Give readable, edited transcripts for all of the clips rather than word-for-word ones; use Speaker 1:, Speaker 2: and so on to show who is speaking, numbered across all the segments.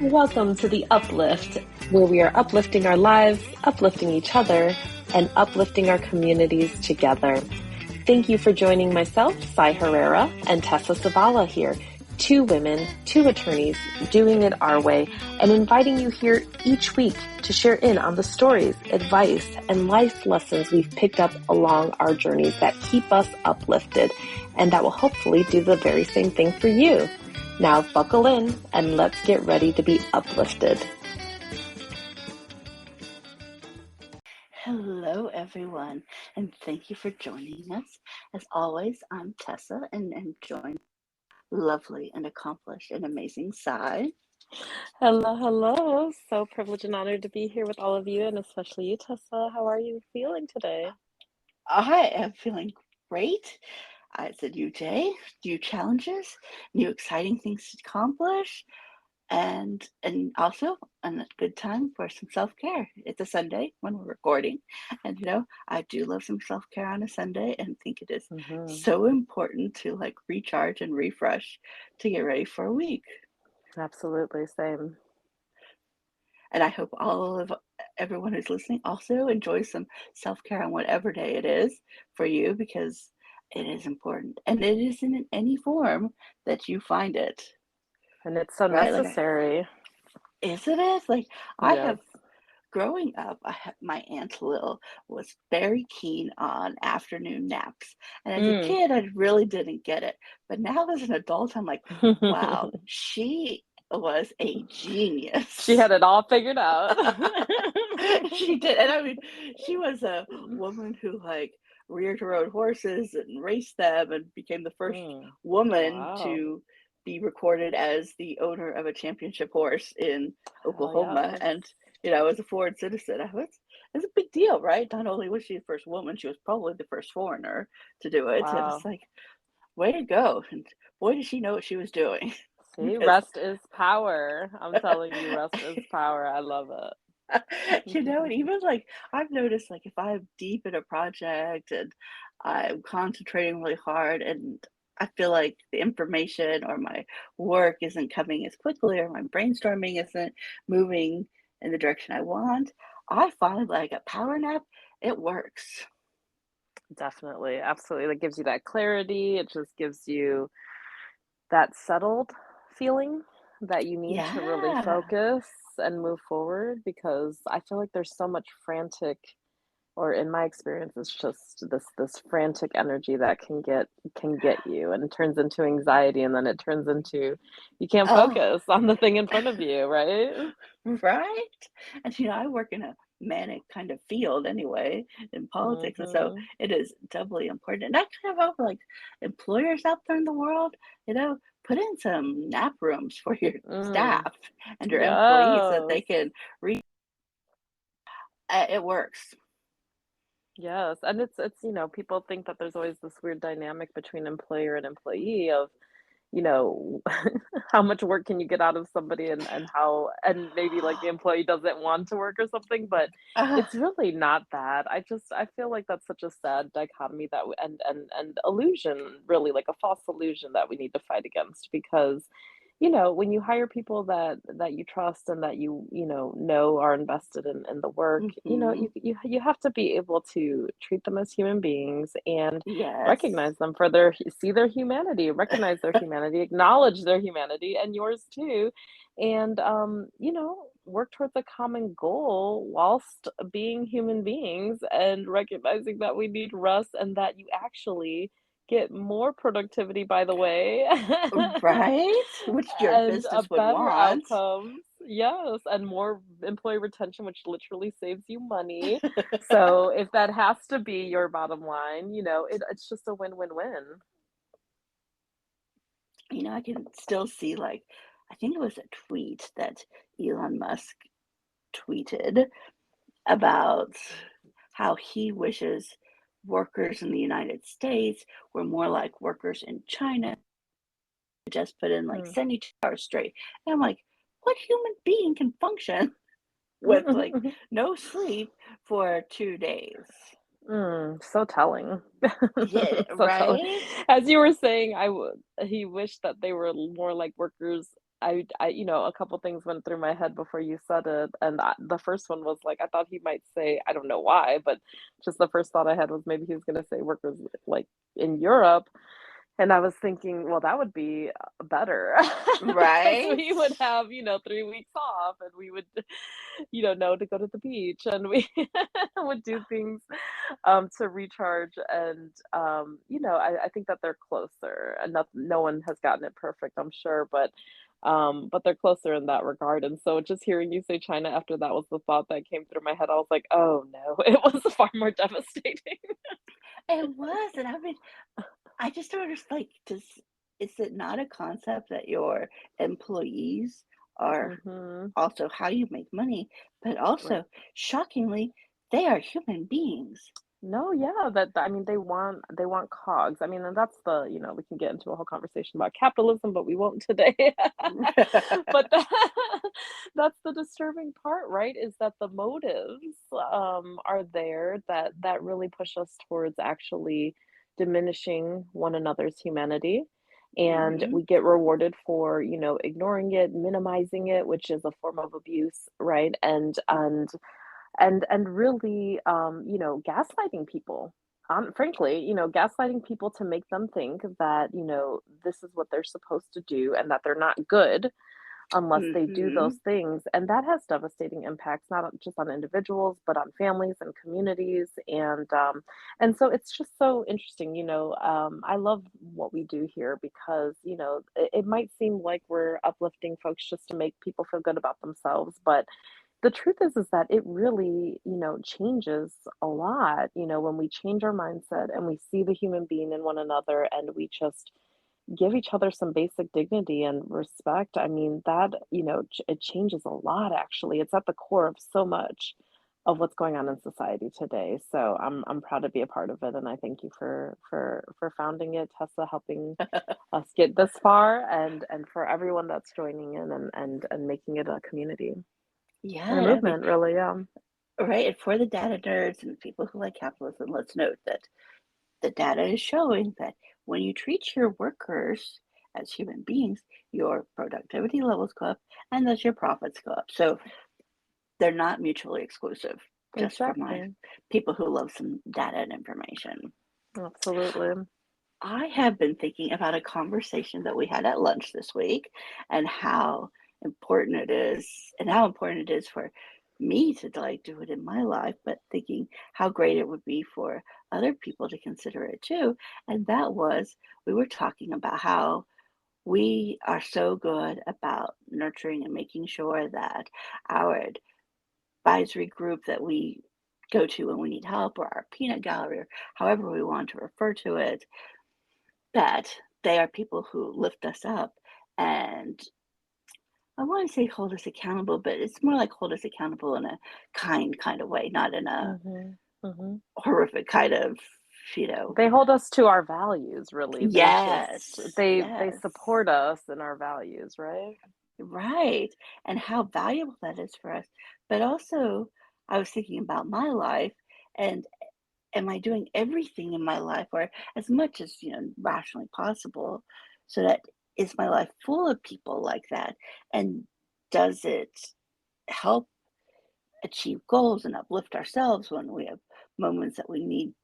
Speaker 1: Welcome to the Uplift, where we are uplifting our lives, uplifting each other, and uplifting our communities together. Thank you for joining myself, Cy Herrera, and Tessa Cy here, two women, two attorneys, doing it our way, and inviting you here each week to share in on the stories, advice, and life lessons we've picked up along our journeys that keep us uplifted, and that will hopefully do the very same thing for you. Now buckle in and let's get ready to be uplifted.
Speaker 2: Hello, everyone, and thank you for joining us. As always, I'm Tessa, and am joined lovely and accomplished and amazing Cy.
Speaker 1: Hello. So privileged and honored to be here with all of you, and especially you, Tessa. How are you feeling today?
Speaker 2: I am feeling great. It's a new day, new challenges, new exciting things to accomplish, and also a good time for some self-care. It's a Sunday when we're recording, and I do love some self-care on a Sunday and think it is so important to like recharge and refresh to get ready for a week.
Speaker 1: Absolutely, same.
Speaker 2: And I hope all of everyone who's listening also enjoys some self-care on whatever day it is for you, because it is important, and it isn't in any form that you find it,
Speaker 1: And it's so
Speaker 2: right? Like,
Speaker 1: necessary.
Speaker 2: isn't it? Like, I
Speaker 1: Yes.
Speaker 2: have growing up, my aunt Lil was very keen on afternoon naps. And as a
Speaker 1: Mm.
Speaker 2: kid, I really didn't get it. But now as an adult, I'm like, wow, she was a
Speaker 1: She
Speaker 2: genius.
Speaker 1: had it all figured out.
Speaker 2: She did. And I mean, she was a woman who like reared her own horses and raced them and became the first woman
Speaker 1: Wow.
Speaker 2: to be recorded as the owner of a championship horse in
Speaker 1: Hell
Speaker 2: Oklahoma.
Speaker 1: yes.
Speaker 2: And as a foreign citizen, it's a big deal, right? Not only was she the first woman, she was probably the first foreigner to do it. And it's
Speaker 1: Wow.
Speaker 2: like, way to go. And boy, did she know what she was doing.
Speaker 1: See,
Speaker 2: Because,
Speaker 1: rest is power. I'm telling you, rest is power. I love
Speaker 2: and
Speaker 1: it.
Speaker 2: even like I've noticed, like if I'm deep in a project and I'm concentrating really hard and I feel like the information or my work isn't coming as quickly or my brainstorming isn't moving in the direction I want, I find like a power nap, it works.
Speaker 1: Definitely, absolutely. That gives you that clarity. It just gives you that settled feeling that you need to really
Speaker 2: Yeah.
Speaker 1: focus and move forward because I feel like there's so much frantic, or in my experience, it's just this frantic energy that can get you and turns into anxiety and then it turns into you can't
Speaker 2: Oh,
Speaker 1: focus on the thing in front of you, right?
Speaker 2: right? And I work in a manic kind of field anyway in politics, and so
Speaker 1: Mhm.
Speaker 2: it is doubly important. And I kind of hope like employers out there in the world, put in some nap rooms for your
Speaker 1: Mm.
Speaker 2: staff and your employees so that
Speaker 1: Yes.
Speaker 2: they can read. It works.
Speaker 1: Yes, and it's people think that there's always this weird dynamic between employer and employee of, you know, how much work can you get out of somebody and how and maybe like the employee doesn't want to work or something, but
Speaker 2: uh,
Speaker 1: it's really not that. I feel like that's such a sad dichotomy that and illusion, really like a false illusion that we need to fight against because when you hire people that you trust and that you know are invested in the work,
Speaker 2: hmm
Speaker 1: you have to be able to treat them as human beings and
Speaker 2: yes.
Speaker 1: recognize them for their see their humanity, recognize their humanity, acknowledge their humanity and yours too, and work towards a common goal whilst being human beings and recognizing that we need rest and that you actually get more productivity, by the way.
Speaker 2: Right? Which your
Speaker 1: And a
Speaker 2: business would
Speaker 1: better
Speaker 2: want.
Speaker 1: outcomes. Yes, and more employee retention, which literally saves you money. So if that has to be your bottom line, it's just a win-win-win.
Speaker 2: I can still see like I think it was a tweet that Elon Musk tweeted about how he wishes workers in the United States were more like workers in China, just put in like
Speaker 1: Mm.
Speaker 2: 72 hours straight. And I'm like, what human being can function with like no sleep for 2 days?
Speaker 1: So telling.
Speaker 2: Yeah,
Speaker 1: So telling.
Speaker 2: right?
Speaker 1: As you were saying, he wished that they were more like workers a couple things went through my head before you said it, and the first one was like I thought he might say, I don't know why, but just the first thought I had was maybe he was going to say workers like in Europe, and I was thinking, well, that would be better because
Speaker 2: Right?
Speaker 1: we would have, 3 weeks off and we would, know to go to the beach and we would do things to recharge. And, I think that they're closer and no one has gotten it perfect, I'm sure, but they're closer in that regard. And so just hearing you say China after that was the thought that came through my head. I was like, oh no, it was far more devastating.
Speaker 2: It was, and I mean, I just don't understand, like, is it not a concept that your employees are
Speaker 1: hmm
Speaker 2: also how you make money, but
Speaker 1: Right.
Speaker 2: also, shockingly, they are human beings.
Speaker 1: No, yeah, I mean, they want cogs. I mean, and that's we can get into a whole conversation about capitalism, but we won't today. But that's the disturbing part, right? Is that the motives are there that really push us towards actually diminishing one another's humanity. And
Speaker 2: Mhm,
Speaker 1: we get rewarded for, ignoring it, minimizing it, which is a form of abuse, right? And really, gaslighting people. Frankly, gaslighting people to make them think that, this is what they're supposed to do and that they're not good unless they do those
Speaker 2: mhm.
Speaker 1: things. And that has devastating impacts, not just on individuals, but on families and communities. And so it's just so interesting. I love what we do here because, it might seem like we're uplifting folks just to make people feel good about themselves, but the truth is that it really, changes a lot, when we change our mindset and we see the human being in one another and we just give each other some basic dignity and respect. I mean, that, it changes a lot actually. It's at the core of so much of what's going on in society today. So I'm proud to be a part of it and I thank you for founding it, Tessa, helping us get this far and for everyone that's joining in and making it a community. And a
Speaker 2: Yeah, I mean,
Speaker 1: movement, really, yeah.
Speaker 2: right, and for the data nerds and people who like capitalism, let's note that the data is showing that when you treat your workers as human beings, your productivity levels go up and thus your profits go up. So they're not mutually exclusive, just for my
Speaker 1: Exactly.
Speaker 2: people who love some data and information.
Speaker 1: Absolutely.
Speaker 2: I have been thinking about a conversation that we had at lunch this week and how important it is and how important it is for me to like do it in my life, but thinking how great it would be for other people to consider it too. And that was we were talking about how we are so good about nurturing and making sure that our advisory group that we go to when we need help or our peanut gallery or however we want to refer to it, that they are people who lift us up and I want to say hold us accountable, but it's more like hold us accountable in a kind of way, not in a
Speaker 1: Mhm. Mhm.
Speaker 2: horrific kind of, you know.
Speaker 1: They hold us to our values, really. They just
Speaker 2: Yes,
Speaker 1: they
Speaker 2: yes,
Speaker 1: support us in our values, right?
Speaker 2: right. And how valuable that is for us. But also, I was thinking about my life and am I doing everything in my life or as much as, rationally possible so that is my life full of people like that? And does it help achieve goals and uplift ourselves when we have moments that we need,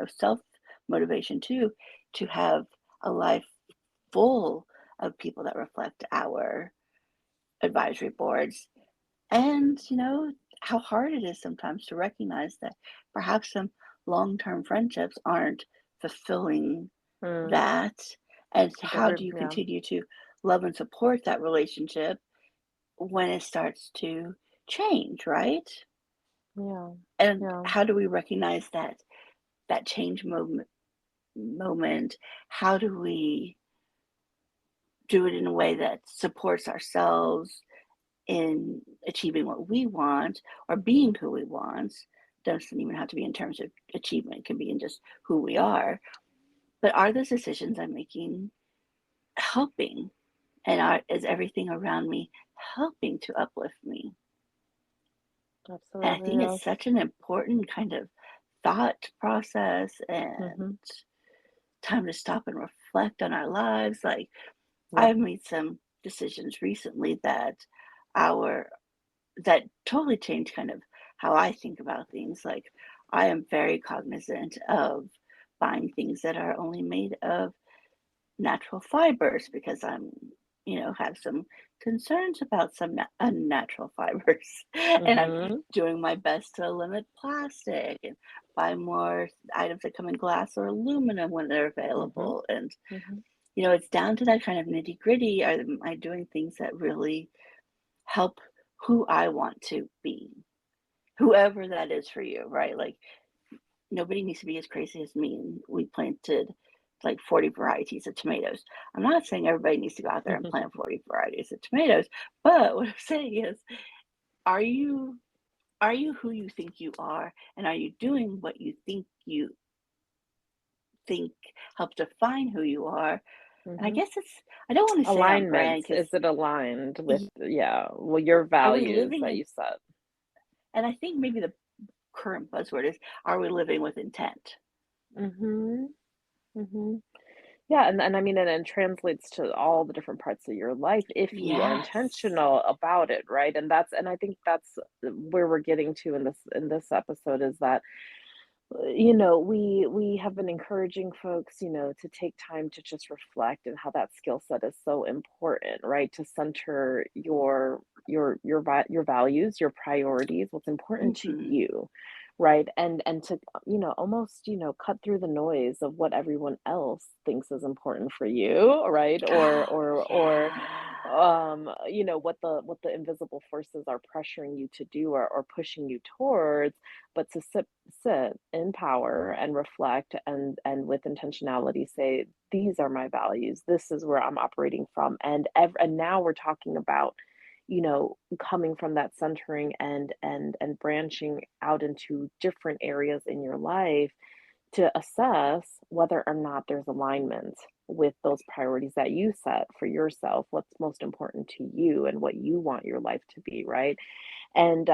Speaker 2: self motivation too, to have a life full of people that reflect our advisory boards and, how hard it is sometimes to recognize that perhaps some long-term friendships aren't fulfilling
Speaker 1: Mm.
Speaker 2: that. And
Speaker 1: They
Speaker 2: how
Speaker 1: re
Speaker 2: do you
Speaker 1: Yeah.
Speaker 2: continue to love and support that relationship when it starts to change, right?
Speaker 1: Yeah.
Speaker 2: And
Speaker 1: Yeah.
Speaker 2: how do we recognize that change moment? How do we do it in a way that supports ourselves in achieving what we want or being who we want? Doesn't even have to be in terms of achievement, it can be in just who we are. But are those decisions I'm making helping? And is everything around me helping to uplift me? And I
Speaker 1: Absolutely,
Speaker 2: think it's
Speaker 1: yes.
Speaker 2: such an important kind of thought process and
Speaker 1: Mhm.
Speaker 2: time to stop and reflect on our lives. Like,
Speaker 1: Yep.
Speaker 2: I've made some. decisions recently our that totally changed kind of how I think about things. Like, I am very cognizant of buying things that are only made of natural fibers because have some concerns about some unnatural fibers. And I'm
Speaker 1: Mm-hmm.
Speaker 2: doing my best to limit plastic and buy more items that come in glass or aluminum when they're
Speaker 1: Mm-hmm.
Speaker 2: available. And,
Speaker 1: Mm-hmm.
Speaker 2: it's down to that kind of nitty gritty. Am I doing things that really help who I want to be? Whoever that is for you, right? Like, nobody needs to be as crazy as me, and we planted like 40 varieties of tomatoes. I'm not saying everybody needs to go out there and plant 40 varieties of tomatoes, but what I'm saying is, are you are you who you think you are, and are you doing what you think help define who you are? And I
Speaker 1: Mm-hmm.
Speaker 2: guess I don't want to say on brand
Speaker 1: Alignment.
Speaker 2: because
Speaker 1: Is it aligned with, yeah, well, your
Speaker 2: are we
Speaker 1: values
Speaker 2: living
Speaker 1: that
Speaker 2: in,
Speaker 1: you set?
Speaker 2: and I think maybe the current buzzword is, are we living with intent?
Speaker 1: Mm-hmm. Mm-hmm. Yeah, and I mean, and translates to all the different parts of your life if you are
Speaker 2: Yes.
Speaker 1: intentional about it, right? And I think that's where we're getting to in this episode is that we have been encouraging folks, to take time to just reflect and how that skill set is so important, right? To center your values, your priorities, what's important to
Speaker 2: Hmm.
Speaker 1: you, right? And to almost cut through the noise of what everyone else thinks is important for you, right? Or
Speaker 2: Yeah.
Speaker 1: what the invisible forces are pressuring you to do or pushing you towards, but to sit in power and reflect and with intentionality say, these are my values, this is where I'm operating from. And now we're talking about coming from that centering and branching out into different areas in your life to assess whether or not there's alignment with those priorities that you set for yourself, what's most important to you and what you want your life to be, right? And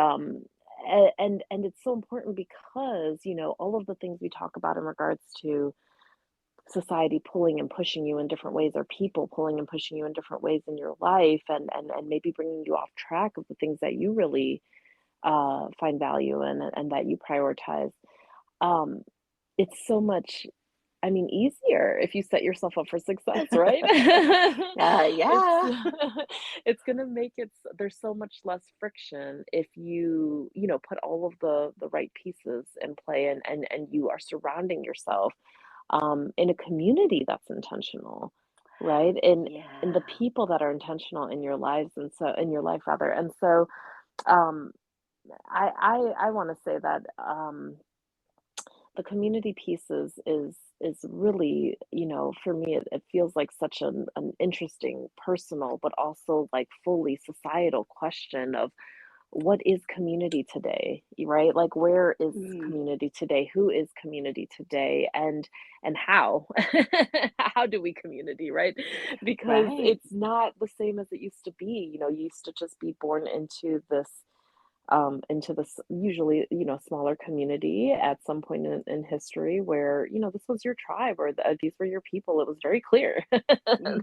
Speaker 1: it's so important because all of the things we talk about in regards to society pulling and pushing you in different ways, or people pulling and pushing you in different ways in your life, and maybe bringing you off track of the things that you really find value in, and that you prioritize. um, it's so much, I mean, easier if you set yourself up for success, right? It's
Speaker 2: Yeah.
Speaker 1: it's gonna make there's so much less friction if you put all of the right pieces in play, and you are surrounding yourself in a community that's intentional, right? In the
Speaker 2: Yeah.
Speaker 1: people that are intentional in your lives, and so in your life rather. And so um I want to say that the community piece is really, for me, it feels like such an interesting personal but also like fully societal question of what is community today, right? Like, where is
Speaker 2: Mm,
Speaker 1: community today, who is community today, and how how do we community, right? Because
Speaker 2: right.
Speaker 1: it's not the same as it used to be. You used to just be born into this usually smaller community at some point in history where this was your tribe, or these were your people. It was very clear.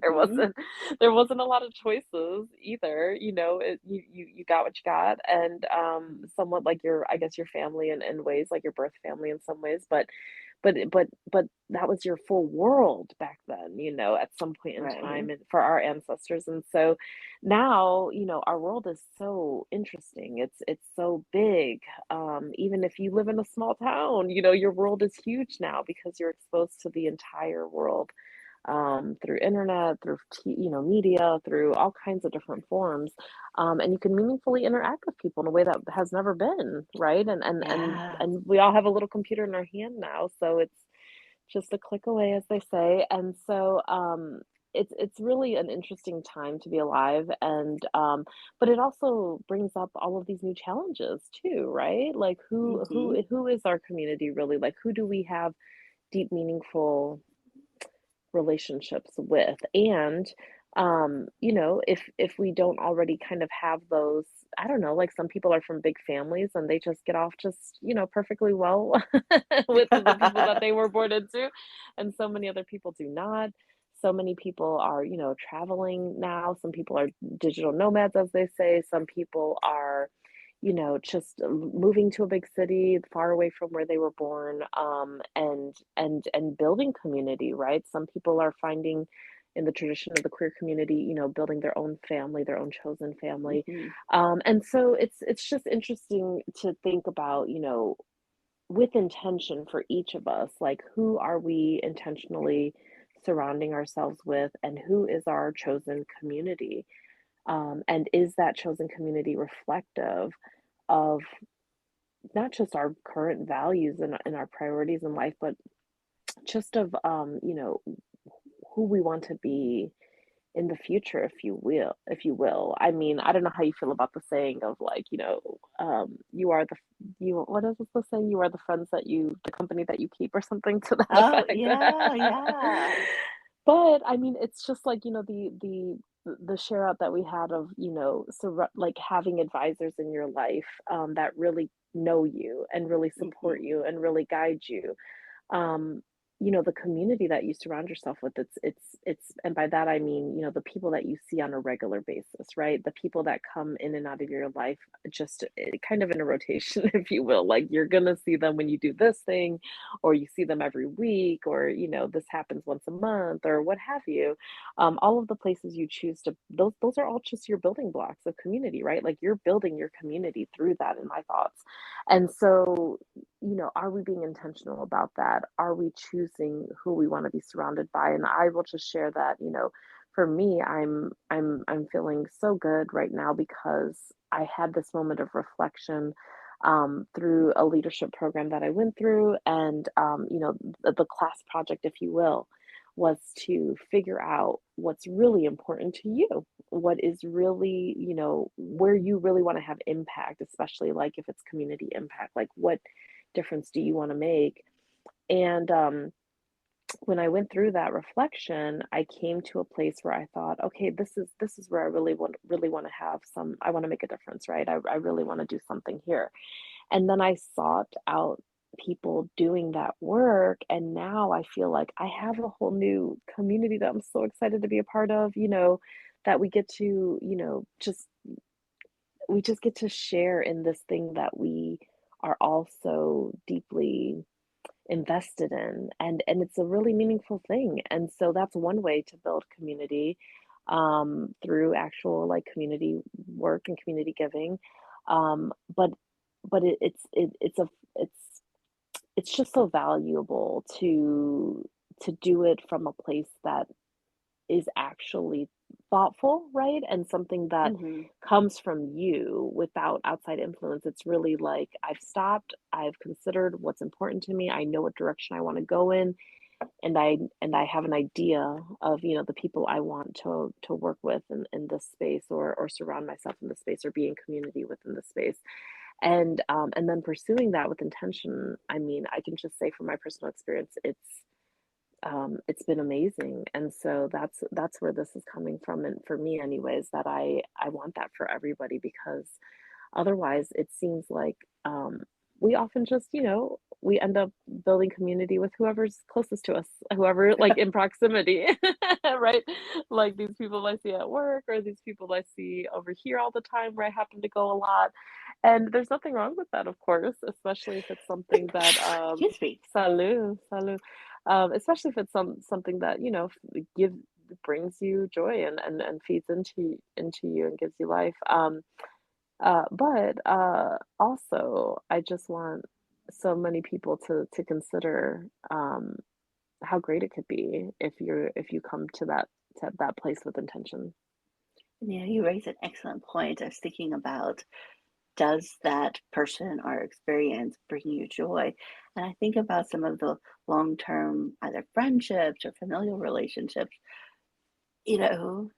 Speaker 1: there
Speaker 2: Hmm.
Speaker 1: wasn't there wasn't a lot of choices either. You got what you got, and somewhat like your, I guess, your family in ways, like your birth family in some ways, but that was your full world back then, at some point in
Speaker 2: Right.
Speaker 1: time, and for our ancestors. And so now, our world is so interesting. It's so big. Even if you live in a small town, your world is huge now because you're exposed to the entire world, through internet, through media, through all kinds of different forms, and you can meaningfully interact with people in a way that has never been, right?
Speaker 2: Yeah.
Speaker 1: And we all have a little computer in our hand now, so it's just a click away, as they say. And so it's really an interesting time to be alive, and but it also brings up all of these new challenges too, right? Like,
Speaker 2: Hmm.
Speaker 1: who is our community really? Like, who do we have deep, meaningful relationships with? And if we don't already kind of have those, I don't know, like, some people are from big families and they just get off just perfectly well with the people that they were born into, and so many other people do not. so many people are, traveling now. Some people are digital nomads, as they say. Some people are, just moving to a big city far away from where they were born, and building community, right? Some people are finding in the tradition of the queer community, building their own family, their own chosen family.
Speaker 2: Hmm.
Speaker 1: And so it's just interesting to think about, with intention for each of us, like who are we intentionally surrounding ourselves with, and who is our chosen community? And is that chosen community reflective of not just our current values and our priorities in life, but just of who we want to be in the future, if you will. I mean, I don't know how you feel about the saying of like, you are you what is the saying? You are the friends the company that you keep, or something to that
Speaker 2: Oh,
Speaker 1: effect.
Speaker 2: yeah, yeah.
Speaker 1: But I mean, it's just like, the share out that we had of, like having advisors in your life, that really know you and really support
Speaker 2: Hmm.
Speaker 1: you and really guide you. um, the community that you surround yourself with, and by that I mean, the people that you see on a regular basis, right? The people that come in and out of your life, just kind of in a rotation, if you will. Like you're gonna see them when you do this thing, or you see them every week, or this happens once a month, or what have you. All of the places you choose to, those are all just your building blocks of community, right? Like you're building your community through that, in my thoughts. And so, are we being intentional about that? Are we choosing who we want to be surrounded by? And I will just share that, for me, I'm feeling so good right now because I had this moment of reflection, through a leadership program that I went through, and the class project, if you will, was to figure out what's really important to you, what is really, where you really want to have impact, especially like if it's community impact, like what difference do you want to make? And when I went through that reflection, I came to a place where I thought, okay, this is where I really want to have some, I want to make a difference, right? I really want to do something here. And then I sought out people doing that work, and now I feel like I have a whole new community that I'm so excited to be a part of, that we get to, just we just get to share in this thing that we are all so deeply invested in, and it's a really meaningful thing. And so that's one way to build community, through actual like community work and community giving. But it's just so valuable to do it from a place that is actually thoughtful, right? And something that
Speaker 2: Hmm.
Speaker 1: comes from you without outside influence. It's really like I've stopped, I've considered what's important to me, I know what direction I want to go in, and I have an idea of, the people I want to work with in this space, or surround myself in this space, or be in community within this space. And then pursuing that with intention. I mean, I can just say from my personal experience, it's been amazing. And so that's where this is coming from, and for me anyways, that I want that for everybody, because otherwise it seems like, we often just, we end up building community with whoever's closest to us, whoever like in proximity, right? Like these people I see at work, or these people I see over here all the time where I happen to go a lot. And there's nothing wrong with that, of course, especially if it's something that,
Speaker 2: Excuse me.
Speaker 1: salut, salut. Especially if it's something that, give brings you joy, and feeds into you and gives you life. But also, I just want so many people to consider, how great it could be if you come to that place with intention.
Speaker 2: Yeah, you raise an excellent point. I was thinking about, does that person or experience bring you joy? And I think about some of the long-term either friendships or familial relationships, you know,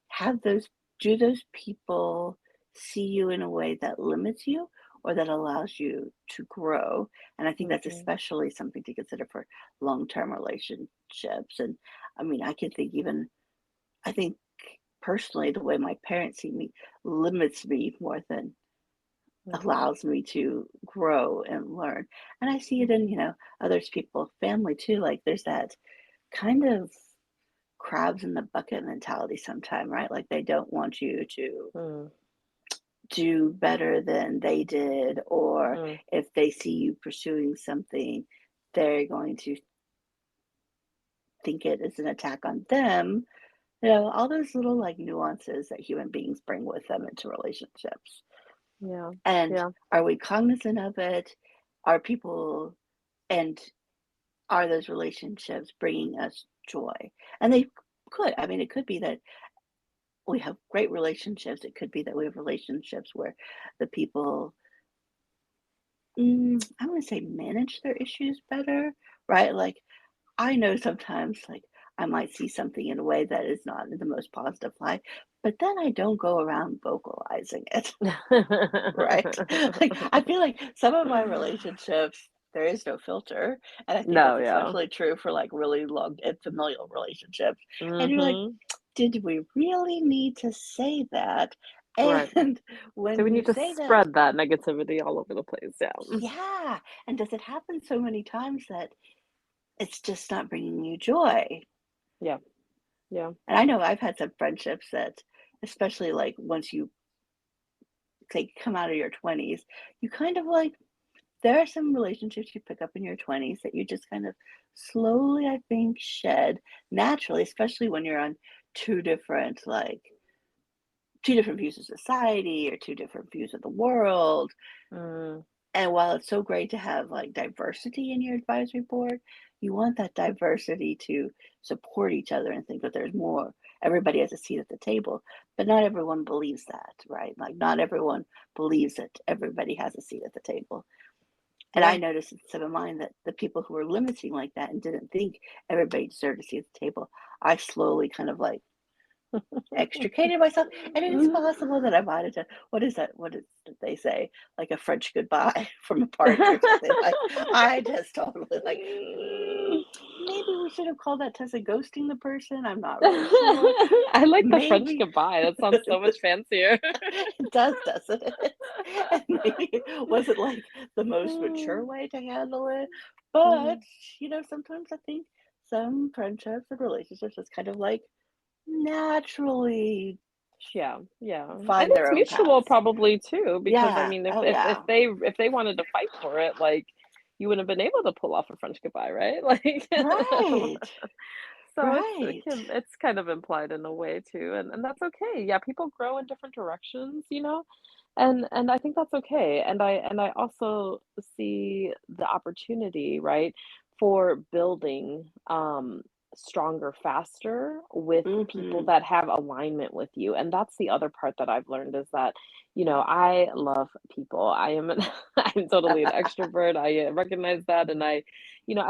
Speaker 2: have those do those people see you in a way that limits you or that allows you to grow? And I think that's
Speaker 1: Hmm.
Speaker 2: especially something to consider for long-term relationships. And I mean, I can think even I think personally the way my parents see me limits me more than
Speaker 1: Hmm.
Speaker 2: allows me to grow and learn. And I see it in, others people, family too. Like there's that kind of crabs in the bucket mentality sometime, right? Like they don't want you to
Speaker 1: Mm,
Speaker 2: do better than they did, or
Speaker 1: mm,
Speaker 2: if they see you pursuing something, they're going to think it is an attack on them. All those little like nuances that human beings bring with them into relationships.
Speaker 1: yeah,
Speaker 2: And
Speaker 1: yeah,
Speaker 2: are we cognizant of it? Are people and are those relationships bringing us joy? And they could. I mean, it could be that we have great relationships. It could be that we have relationships where the people, I want to say, manage their issues better, right? Like, I know sometimes, like, I might see something in a way that is not in the most positive light, but then I don't go around vocalizing it, right? Like, I feel like some of my relationships, there is no filter. And I think
Speaker 1: no,
Speaker 2: that's
Speaker 1: yeah.
Speaker 2: especially true for like really long and familial relationships. And you're like,
Speaker 1: Mm-hmm.
Speaker 2: did we really need to say that?
Speaker 1: Right.
Speaker 2: And
Speaker 1: So
Speaker 2: when
Speaker 1: we
Speaker 2: you
Speaker 1: need to
Speaker 2: say that,
Speaker 1: spread that negativity all over the place. Yeah.
Speaker 2: yeah. And does it happen so many times that it's just not bringing you joy?
Speaker 1: Yeah. Yeah.
Speaker 2: And I know I've had some friendships that, especially like once you say come out of your 20s, you kind of like, there are some relationships you pick up in your 20s that you just kind of slowly, I think, shed naturally, especially when you're on two different, like, two different views of society or two different views of the world.
Speaker 1: Mm,
Speaker 2: And while it's so great to have like diversity in your advisory board, you want that diversity to support each other and think that there's more. Everybody has a seat at the table, but not everyone believes that, right? Like, not everyone believes that everybody has a seat at the table. And I
Speaker 1: yeah.
Speaker 2: noticed in some of mine that the people who were limiting like that and didn't think everybody deserved a seat at the table, I slowly kind of like extricated myself. And it is possible that I might have done, what is that? What is did they say? Like a French goodbye from a party or something. Like, I just totally like, maybe we should have called that Tessa ghosting the person. I'm not really sure.
Speaker 1: I like the French
Speaker 2: Maybe
Speaker 1: goodbye. That sounds so much fancier.
Speaker 2: it does, doesn't it? And maybe it wasn't like the most mature way to handle it. But,
Speaker 1: Mm,
Speaker 2: sometimes I think some friendships and relationships just kind of like naturally
Speaker 1: yeah, yeah, and
Speaker 2: find
Speaker 1: it's
Speaker 2: their own
Speaker 1: mutual
Speaker 2: paths.
Speaker 1: probably too, because I
Speaker 2: Yeah.
Speaker 1: mean, if
Speaker 2: Oh,
Speaker 1: if if
Speaker 2: yeah.
Speaker 1: they wanted to fight for it, like you wouldn't have been able to pull off a French goodbye, right? Like,
Speaker 2: Right.
Speaker 1: so
Speaker 2: Right.
Speaker 1: it's kind of implied in a way too, and that's okay. Yeah, people grow in different directions, and I think that's okay. And I also see the opportunity, right, for building stronger faster with people
Speaker 2: Mhm.
Speaker 1: that have alignment with you. And that's the other part that I've learned is that, I love people. I am I'm totally an extrovert. I recognize that, and I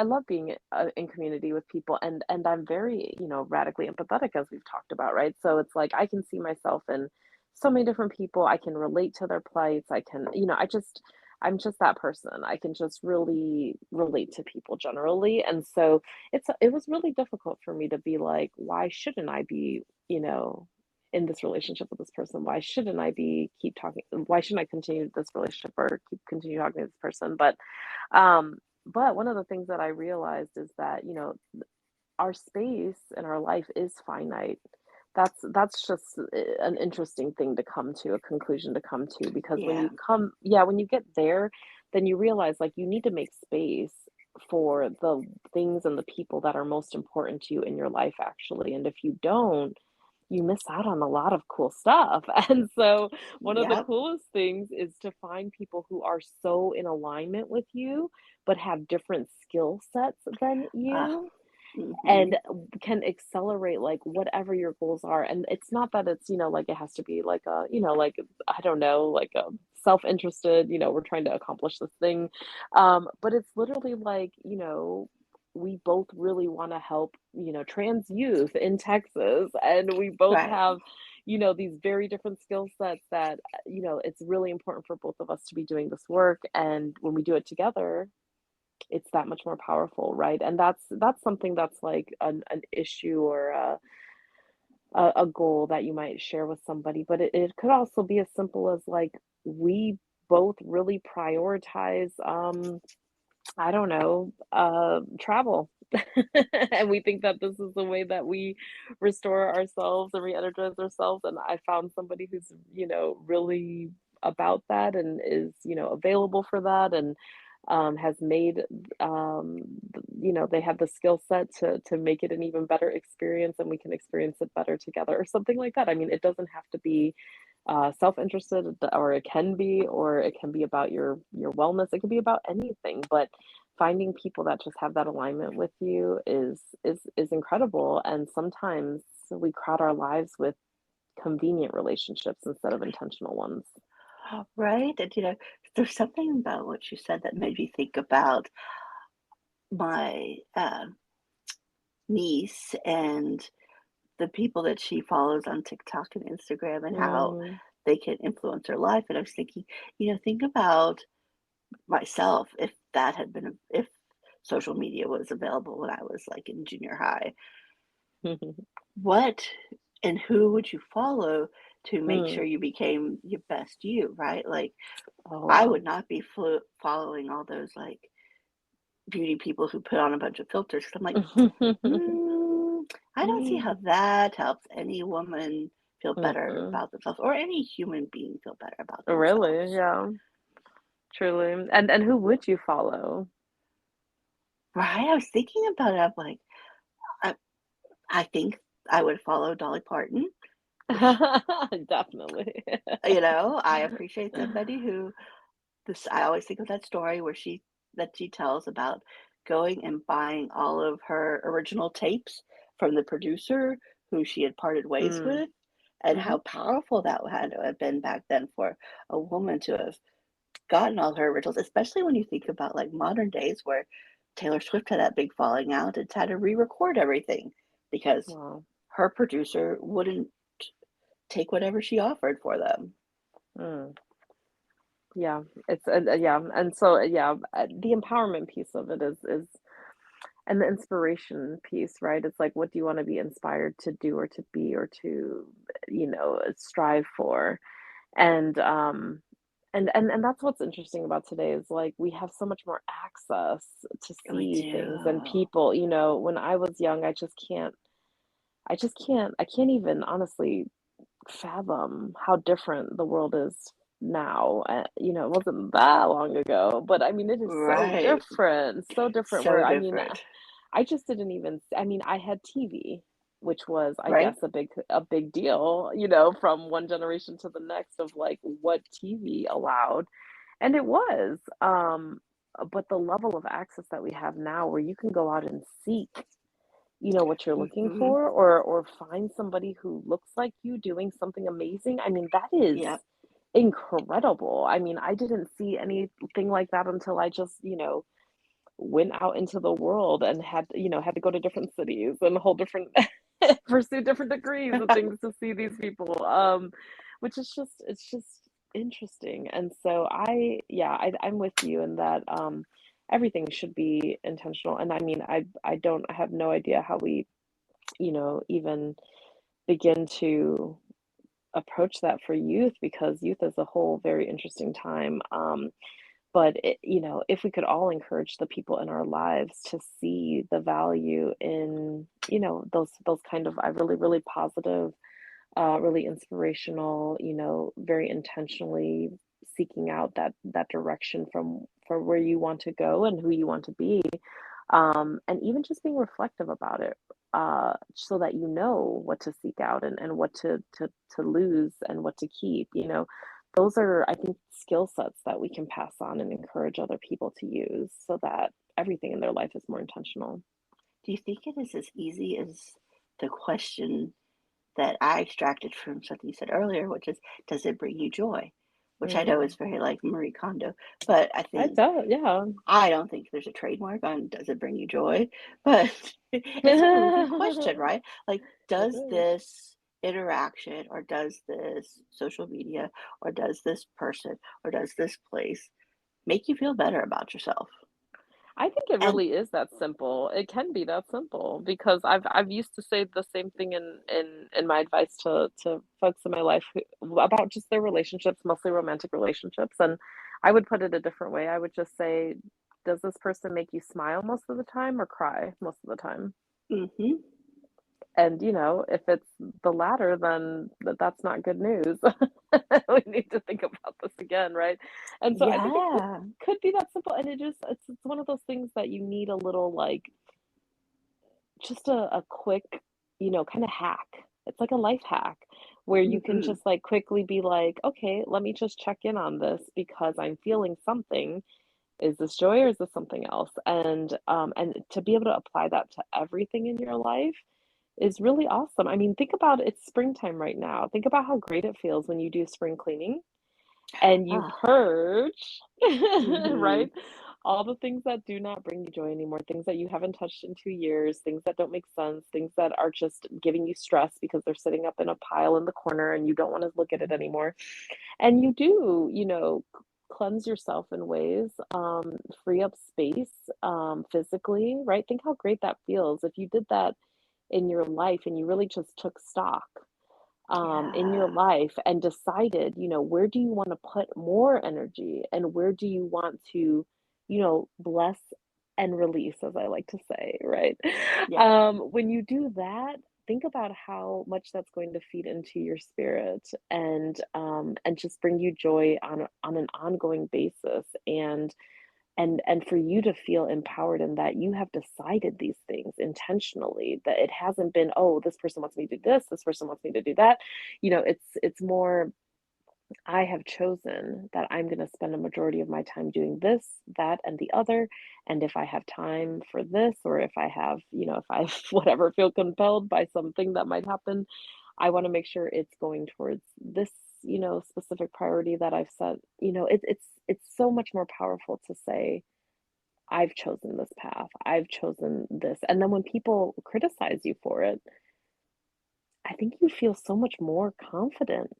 Speaker 1: love being in community with people, and I'm very, radically empathetic, as we've talked about, right? So it's like I can see myself in so many different people. I can relate to their plights. I can, I'm just that person. I can just really relate to people generally. And so it was really difficult for me to be like, why shouldn't I be, in this relationship with this person? Why shouldn't I be keep talking? Why shouldn't I continue this relationship or continue talking to this person? But one of the things that I realized is that, our space in our life is finite. That's just an interesting thing to come to, a conclusion to come to, because
Speaker 2: Yeah.
Speaker 1: when you get there, then you realize like you need to make space for the things and the people that are most important to you in your life actually. And if you don't, you miss out on a lot of cool stuff. And so one of the
Speaker 2: Yep.
Speaker 1: coolest things is to find people who are so in alignment with you, but have different skill sets than
Speaker 2: Ah.
Speaker 1: you and
Speaker 2: Mhm.
Speaker 1: can accelerate like whatever your goals are. And it's not that it's, like it has to be like like I don't know, like a self-interested, we're trying to accomplish this thing. But it's literally like, we both really want to help, trans youth in Texas, and we both
Speaker 2: Right.
Speaker 1: have these very different skill sets that it's really important for both of us to be doing this work, and when we do it together, it's that much more powerful, right? And that's something that's like an issue or a goal that you might share with somebody, but it could also be as simple as like we both really prioritize I don't know, travel. And we think that this is the way that we restore ourselves and re-energize ourselves. And I found somebody who's, really about that and is, available for that and has made, they have the skill set to make it an even better experience and we can experience it better together or something like that. I mean, it doesn't have to be self-interested, or it can be, or it can be about your wellness. It can be about anything, but finding people that just have that alignment with you is incredible. And sometimes we crowd our lives with convenient relationships instead of intentional ones.
Speaker 2: Right? And there's something about what you said that made me think about my niece and the people that she follows on TikTok and Instagram and how
Speaker 1: Mm,
Speaker 2: they can influence her life. And I was thinking, think about myself if social media was available when I was like in junior high. What and who would you follow to make
Speaker 1: mm.
Speaker 2: sure you became your best you, right? Like,
Speaker 1: Oh
Speaker 2: I
Speaker 1: wow.
Speaker 2: would not be following all those like beauty people who put on a bunch of filters 'cause I'm like, I don't see how that helps any woman feel better
Speaker 1: Mm-mm.
Speaker 2: about themselves or any human being feel better about
Speaker 1: Really?
Speaker 2: themselves.
Speaker 1: Yeah, truly. And who would you follow?
Speaker 2: Right? I was thinking about it. I'm like, I, I think I would follow Dolly Parton.
Speaker 1: Definitely.
Speaker 2: I appreciate somebody who this I always think of that story where she tells about going and buying all of her original tapes from the producer who she had parted ways
Speaker 1: Mm.
Speaker 2: with, and
Speaker 1: Mhm.
Speaker 2: how powerful that had to have been back then for a woman to have gotten all her originals, especially when you think about like modern days where Taylor Swift had that big falling out and had to re-record everything because
Speaker 1: Wow.
Speaker 2: her producer wouldn't take whatever she offered for them.
Speaker 1: Mm. Yeah, it's yeah, and so yeah, the empowerment piece of it is and the inspiration piece, right? It's like, what do you want to be inspired to do or to be or to, strive for? And and that's what's interesting about today is like we have so much more access to
Speaker 2: We
Speaker 1: see things and
Speaker 2: do.
Speaker 1: people. When I was young, I can't even honestly fathom how different the world is now. It wasn't that long ago, but I mean, it is
Speaker 2: Right.
Speaker 1: so different.
Speaker 2: So
Speaker 1: Where I mean,
Speaker 2: different.
Speaker 1: I just didn't even. I mean, I had TV, which was, I
Speaker 2: Right?
Speaker 1: guess, a big deal. From one generation to the next of like what TV allowed, and it was. But the level of access that we have now, where you can go out and seek what you're looking
Speaker 2: Mhm.
Speaker 1: for, or find somebody who looks like you doing something amazing. I mean, that is
Speaker 2: Yep.
Speaker 1: incredible. I mean, I didn't see anything like that until I just, went out into the world and had to go to different cities and whole different pursue different degrees and things to see these people. Which is just it's just interesting. And so I'm with you in that everything should be intentional. And I mean, I have no idea how we even begin to approach that for youth, because youth is a whole very interesting time. But if we could all encourage the people in our lives to see the value in, those kind of, I really, really positive, really inspirational, very intentionally seeking out that direction for where you want to go and who you want to be, and even just being reflective about it, so that you know what to seek out and what to lose and what to keep. Those are, I think, skill sets that we can pass on and encourage other people to use so that everything in their life is more intentional.
Speaker 2: Do you think it is as easy as the question that I extracted from something you said earlier, which is, does it bring you joy? Which I know
Speaker 1: Mm.
Speaker 2: is very like Marie Kondo, but
Speaker 1: I don't, yeah.
Speaker 2: I don't think there's a trademark on does it bring you joy, but it's a really good question, right? Like,
Speaker 1: It
Speaker 2: does
Speaker 1: is.
Speaker 2: this interaction or does this social media or does this person or does this place make you feel better about yourself?
Speaker 1: I think it
Speaker 2: And
Speaker 1: really is that simple. It can be that simple because I've used to say the same thing in my advice to folks in my life about just their relationships, mostly romantic relationships, and I would put it a different way. I would just say, does this person make you smile most of the time or cry most of the time?
Speaker 2: Mm-hmm.
Speaker 1: And, if it's the latter, then that's not good news. We need to think about this again, right? And so I think it
Speaker 2: Yeah.
Speaker 1: could be that simple, and it's one of those things that you need a little, like, just a quick, kinda hack. It's like a life hack where you can
Speaker 2: Mm-hmm.
Speaker 1: just, like, quickly be like, "Okay, let me just check in on this because I'm feeling something. Is this joy or is this something else?" And to be able to apply that to everything in your life is really awesome. I mean, think about it's springtime right now. Think about how great it feels when you do spring cleaning and you
Speaker 2: Oh,
Speaker 1: purge,
Speaker 2: mm-hmm.
Speaker 1: right? All the things that do not bring you joy anymore, things that you haven't touched in 2 years, things that don't make sense, things that are just giving you stress because they're sitting up in a pile in the corner and you don't want to look at it anymore. And you do, cleanse yourself in ways, free up space, physically, right? Think how great that feels if you did that in your life and you really just took stock in your
Speaker 2: Yeah.
Speaker 1: life and decided, where do you want to put more energy and where do you want to, bless and release, as I like to say, right?
Speaker 2: Yeah.
Speaker 1: When you do that, think about how much that's going to feed into your spirit and just bring you joy on an ongoing basis and for you to feel empowered in that you have decided these things intentionally, that it hasn't been, oh, this person wants me to do this person wants me to do that. It's more, I have chosen that I'm going to spend a majority of my time doing this, that, and the other. And if I have time for this, or if I have, if I whatever feel compelled by something that might happen, I want to make sure it's going towards this, specific priority that I've set. It's so much more powerful to say, I've chosen this path. I've chosen this. And then when people criticize you for it, I think you feel so much more confident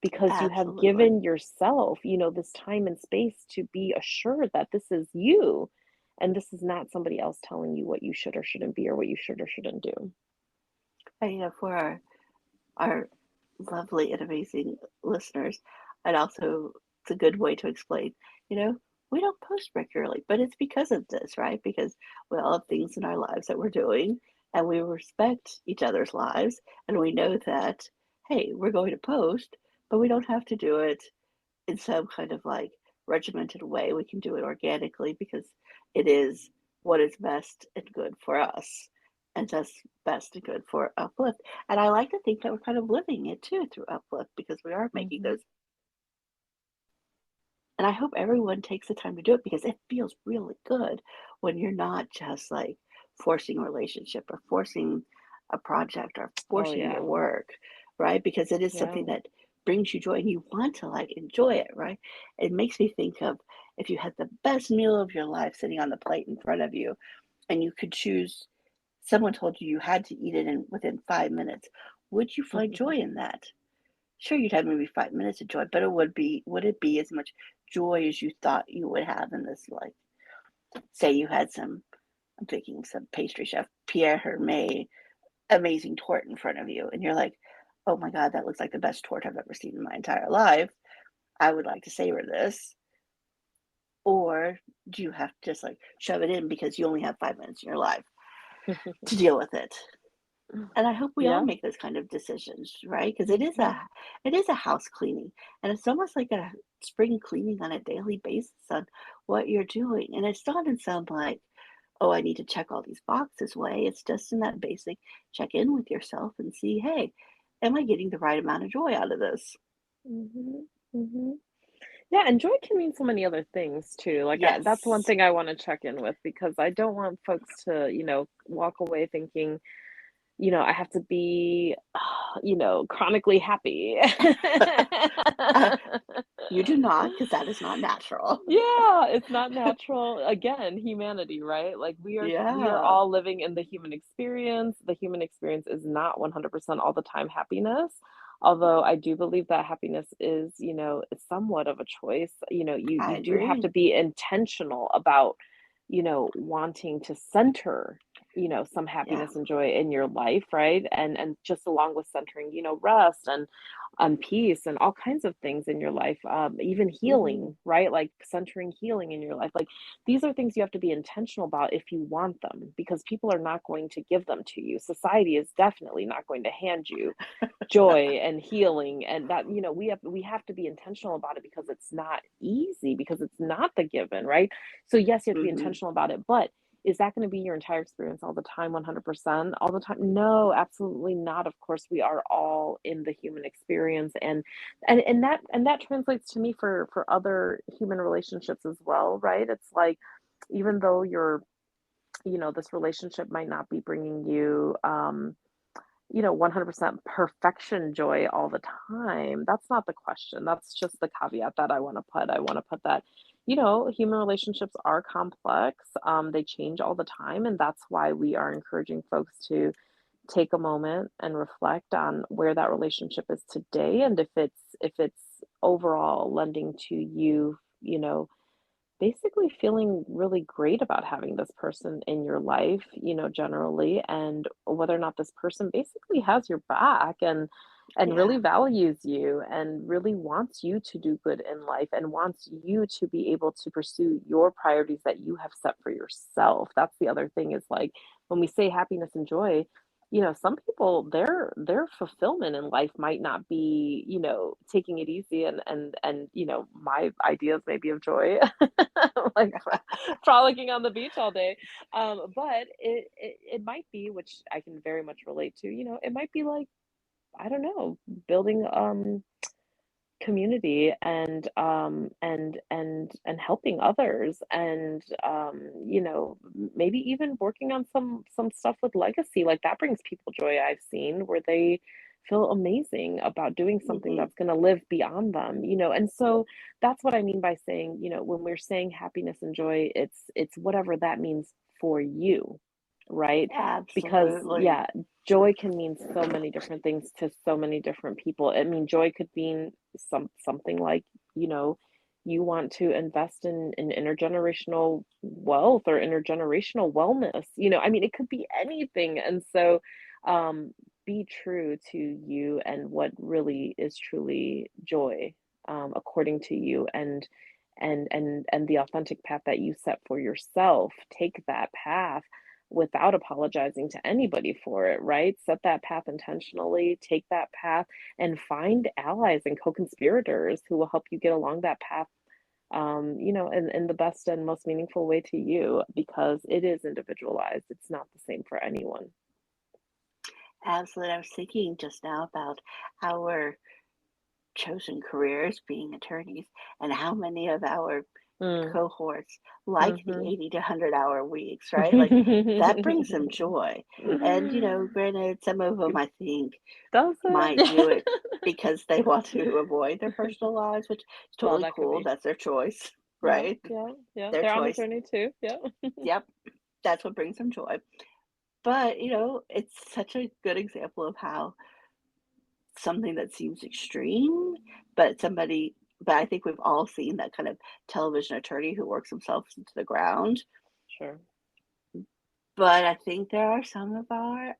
Speaker 1: because you have
Speaker 2: Absolutely.
Speaker 1: given yourself, this time and space to be assured that this is you and this is not somebody else telling you what you should or shouldn't be or what you should or shouldn't do.
Speaker 2: And, for our lovely and amazing listeners, and also it's a good way to explain, you know, we don't post regularly, but it's because of this, right? Because we all have things in our lives that we're doing, and we respect each other's lives, and we know that, hey, we're going to post, but we don't have to do it in some kind of like regimented way. We can do it organically because it is what is best and good for us. And that's best and good for Uplift. And I like to think that we're kind of living it too through Uplift because we are making
Speaker 1: Mhm.
Speaker 2: those. And I hope everyone takes the time to do it because it feels really good when you're not just like forcing a relationship or forcing a project or
Speaker 1: Oh
Speaker 2: forcing your
Speaker 1: yeah.
Speaker 2: work, right? Because it is something
Speaker 1: Yeah.
Speaker 2: that brings you joy and you want to like enjoy it, right? It makes me think of if you had the best meal of your life sitting on the plate in front of you and you could choose, someone told you you had to eat it in within 5 minutes, would you find joy in that? Sure, you'd have maybe 5 minutes of joy, but would it be as much joy as you thought you would have in this, like, say you had some, I'm thinking some pastry chef, Pierre Hermé, amazing torte in front of you, and you're like, oh my God, that looks like the best torte I've ever seen in my entire life. I would like to savor this. Or do you have to just like shove it in because you only have 5 minutes in your life to deal with it? And I hope we all
Speaker 1: Yeah.
Speaker 2: make those kind of decisions, right? Because
Speaker 1: Mhm.
Speaker 2: it is a house cleaning, and it's almost like a spring cleaning on a daily basis on what you're doing. And it's not in some like, oh, I need to check all these boxes way. It's just in that basic check in with yourself and see, hey, am I getting the right amount of joy out of this?
Speaker 1: Mhm. Mhm. Yeah, and joy can mean so many other things too. Like that's one
Speaker 2: Yes.
Speaker 1: thing I want to check in with because I don't want folks to, walk away thinking, I have to be, chronically happy.
Speaker 2: uh, you do not, because that is not natural.
Speaker 1: Yeah, it's not natural. Again, humanity, right? Like we are
Speaker 2: Yeah,
Speaker 1: all living in the human experience. The human experience is not 100% all the time happiness. Although I do believe that happiness is, somewhat of a choice. You
Speaker 2: I
Speaker 1: do have
Speaker 2: agree.
Speaker 1: to be intentional about, wanting to center. some
Speaker 2: Yeah.
Speaker 1: happiness and joy in your life, right? And just along with centering, rest and peace and all kinds of things in your life, even
Speaker 2: Hmm.
Speaker 1: healing, right? Like centering healing in your life. Like these are things you have to be intentional about if you want them, because people are not going to give them to you. Society is definitely not going to hand you joy and healing, and that we have to be intentional about it, because it's not easy, because it's not the given, right? So yes, you have to be
Speaker 2: Hmm.
Speaker 1: intentional about it, but is that going to be your entire experience all the time, 100% all the time? No, absolutely not. Of course, we are all in the human experience, and that translates to me for other human relationships as well, right? It's like, even though this relationship might not be bringing you 100% perfection joy all the time. That's not the question. That's just the caveat that I want to put. I want to put that, human relationships are complex. They change all the time. And that's why we are encouraging folks to take a moment and reflect on where that relationship is today. And if it's overall lending to you, basically feeling really great about having this person in your life, generally, and whether or not this person basically has your back and
Speaker 2: Yeah.
Speaker 1: really values you and really wants you to do good in life and wants you to be able to pursue your priorities that you have set for yourself. That's the other thing, is like, when we say happiness and joy, some people, their fulfillment in life might not be, taking it easy and my ideas maybe of joy like frolicking on the beach all day. But it might be, which I can very much relate to, it might be like, I don't know, building community and helping others, and maybe even working on some stuff with legacy. Like that brings people joy, I've seen, where they feel amazing about doing something
Speaker 2: Hmm.
Speaker 1: that's going to live beyond them, and so that's what I mean by saying, when we're saying happiness and joy, it's whatever that means for you, right? Because
Speaker 2: Absolutely.
Speaker 1: yeah, joy can mean so many different things to so many different people. I mean, joy could mean something like, you know, you want to invest in intergenerational wealth or intergenerational wellness. I mean, it could be anything. And so, um, be true to you and what really is truly joy, according to you, and the authentic path that you set for yourself. Take that path without apologizing to anybody for it, right? Set that path intentionally, take that path, and find allies and co-conspirators who will help you get along that path, in the best and most meaningful way to you, because it is individualized. It's not the same for anyone.
Speaker 2: Absolutely. I was thinking just now about our chosen careers being attorneys and how many of our
Speaker 1: Mm,
Speaker 2: cohorts like the
Speaker 1: mhm.
Speaker 2: 80 to 100-hour weeks, right? Like that brings them joy. And, granted, some of them I think
Speaker 1: Does
Speaker 2: might do
Speaker 1: it?
Speaker 2: it because they want to avoid their personal lives, which is
Speaker 1: Well,
Speaker 2: totally
Speaker 1: that could
Speaker 2: cool.
Speaker 1: be.
Speaker 2: That's their choice,
Speaker 1: Yeah,
Speaker 2: right?
Speaker 1: yeah, yeah.
Speaker 2: Their
Speaker 1: They're on the
Speaker 2: choice.
Speaker 1: journey too. Yeah.
Speaker 2: Yep. That's what brings them joy. But, it's such a good example of how something that seems extreme, but I think we've all seen that kind of television attorney who works themselves into the ground.
Speaker 1: Sure.
Speaker 2: But I think there are some of our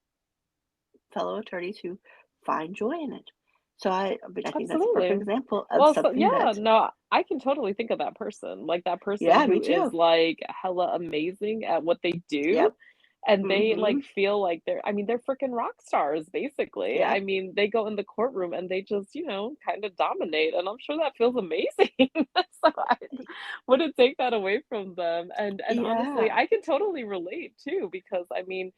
Speaker 2: fellow attorneys who find joy in it. So I mean, I think that's a perfect
Speaker 1: Absolutely.
Speaker 2: example of
Speaker 1: Well, so
Speaker 2: something
Speaker 1: yeah,
Speaker 2: that,
Speaker 1: no, I can totally think of that person, like that person
Speaker 2: yeah, me
Speaker 1: who is
Speaker 2: too.
Speaker 1: like hella amazing at what they do,
Speaker 2: Yep.
Speaker 1: and they like
Speaker 2: Mhm.
Speaker 1: feel like I mean, they're freaking rock stars, basically.
Speaker 2: Yeah.
Speaker 1: I mean, they go in the courtroom and they just, kind of dominate, and I'm sure that feels amazing. So I wouldn't take that away from them. And honestly,
Speaker 2: Yeah.
Speaker 1: I can totally relate too, because I mean,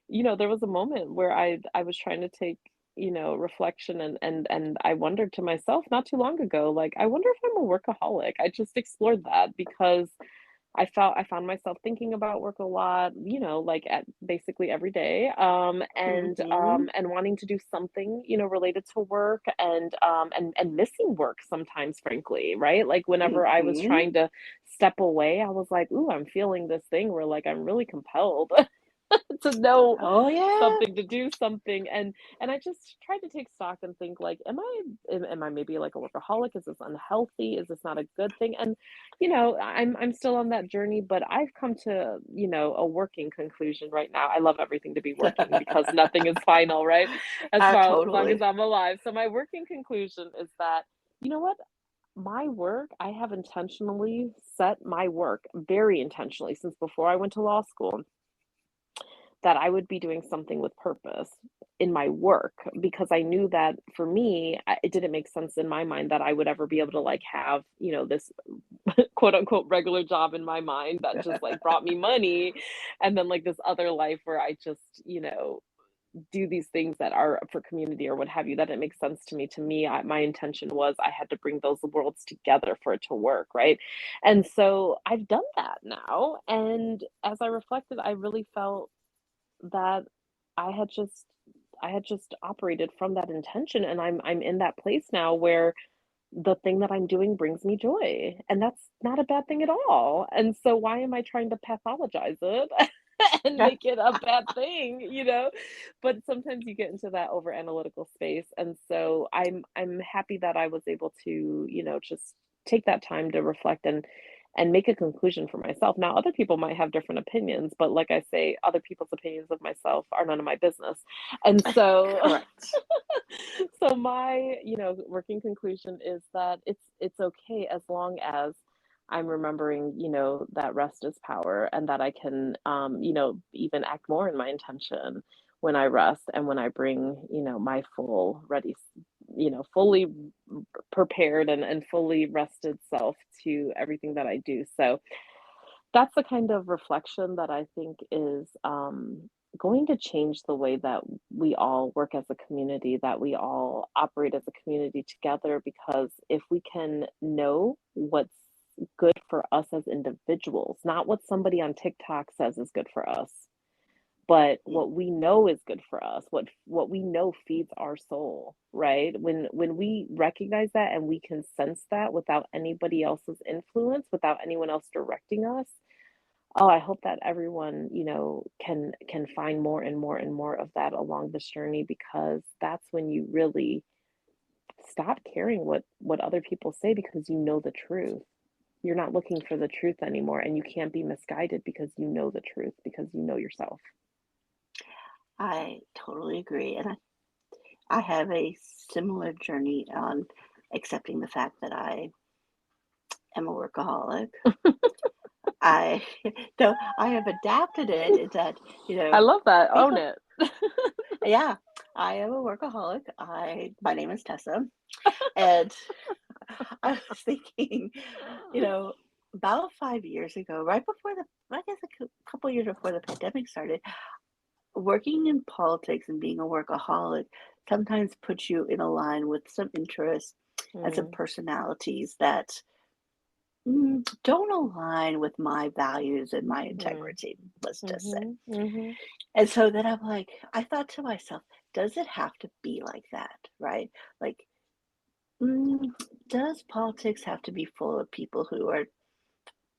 Speaker 1: there was a moment where I was trying to take, reflection, and I wondered to myself not too long ago, like, I wonder if I'm a workaholic. I just explored that because I found myself thinking about work a lot, like at basically every day,
Speaker 2: Mhm.
Speaker 1: and wanting to do something, related to work, and missing work sometimes, frankly, right? Like whenever I was
Speaker 2: Mhm.
Speaker 1: trying to step away, I was like, "Ooh, I'm feeling this thing where like I'm really compelled." to know
Speaker 2: Oh, yeah.
Speaker 1: something, to do something, and I just tried to take stock and think like, am I maybe like a workaholic? Is this unhealthy? Is this not a good thing? And I'm still on that journey, but I've come to, a working conclusion right now. I love everything to be working because nothing is final, right? As long as
Speaker 2: Totally.
Speaker 1: I'm alive. So my working conclusion is that, you know what? My work, I have intentionally set my work very intentionally since before I went to law school that I would be doing something with purpose in my work because I knew that for me, it didn't make sense in my mind that I would ever be able to like have, this quote unquote regular job in my mind that just like brought me money. And then like this other life where I just, do these things that are for community or what have you. That didn't make sense to me. To me, my intention was I had to bring those worlds together for it to work, right? And so I've done that now. And as I reflected, I really felt that I had just I had just operated from that intention, and I'm in that place now where the thing that I'm doing brings me joy, and that's not a bad thing at all. And so why am I trying to pathologize it and make it a bad thing, But sometimes you get into that over analytical space, and so I'm happy that I was able to, just take that time to reflect and make a conclusion for myself. Now, other people might have different opinions, but like I say, other people's opinions of myself are none of my business. And so
Speaker 2: Correct.
Speaker 1: so my, working conclusion is that it's okay as long as I'm remembering, that rest is power and that I can, even act more in my intention when I rest and when I bring, my full ready, fully prepared and fully rested self to everything that I do. So that's the kind of reflection that I think is going to change the way that we all work as a community, that we all operate as a community together. Because if we can know what's good for us as individuals, not what somebody on TikTok says is good for us, but what we know is good for us, what we know feeds our soul, right? When we recognize that and we can sense that without anybody else's influence, without anyone else directing us, oh, I hope that everyone, can find more and more and more of that along this journey, because that's when you really stop caring what other people say, because you know the truth. You're not looking for the truth anymore, and you can't be misguided because you know the truth, because you know yourself.
Speaker 2: I totally agree. And I have a similar journey on accepting the fact that I am a workaholic. I though I have adapted it is that,
Speaker 1: I love that. Own
Speaker 2: people
Speaker 1: it.
Speaker 2: yeah, I am a workaholic. My name is Tessa, and I was thinking, you know, about 5 years ago, right before I guess couple years before the pandemic started, working in politics and being a workaholic sometimes puts you in a line with some interests and some
Speaker 1: Mm,
Speaker 2: personalities that don't align with my values and my
Speaker 1: mm,
Speaker 2: integrity, let's just say.
Speaker 1: mhm, mhm,
Speaker 2: And so then I'm like, I thought to myself, does it have to be like that, right? Like, mm, does politics have to be full of people who are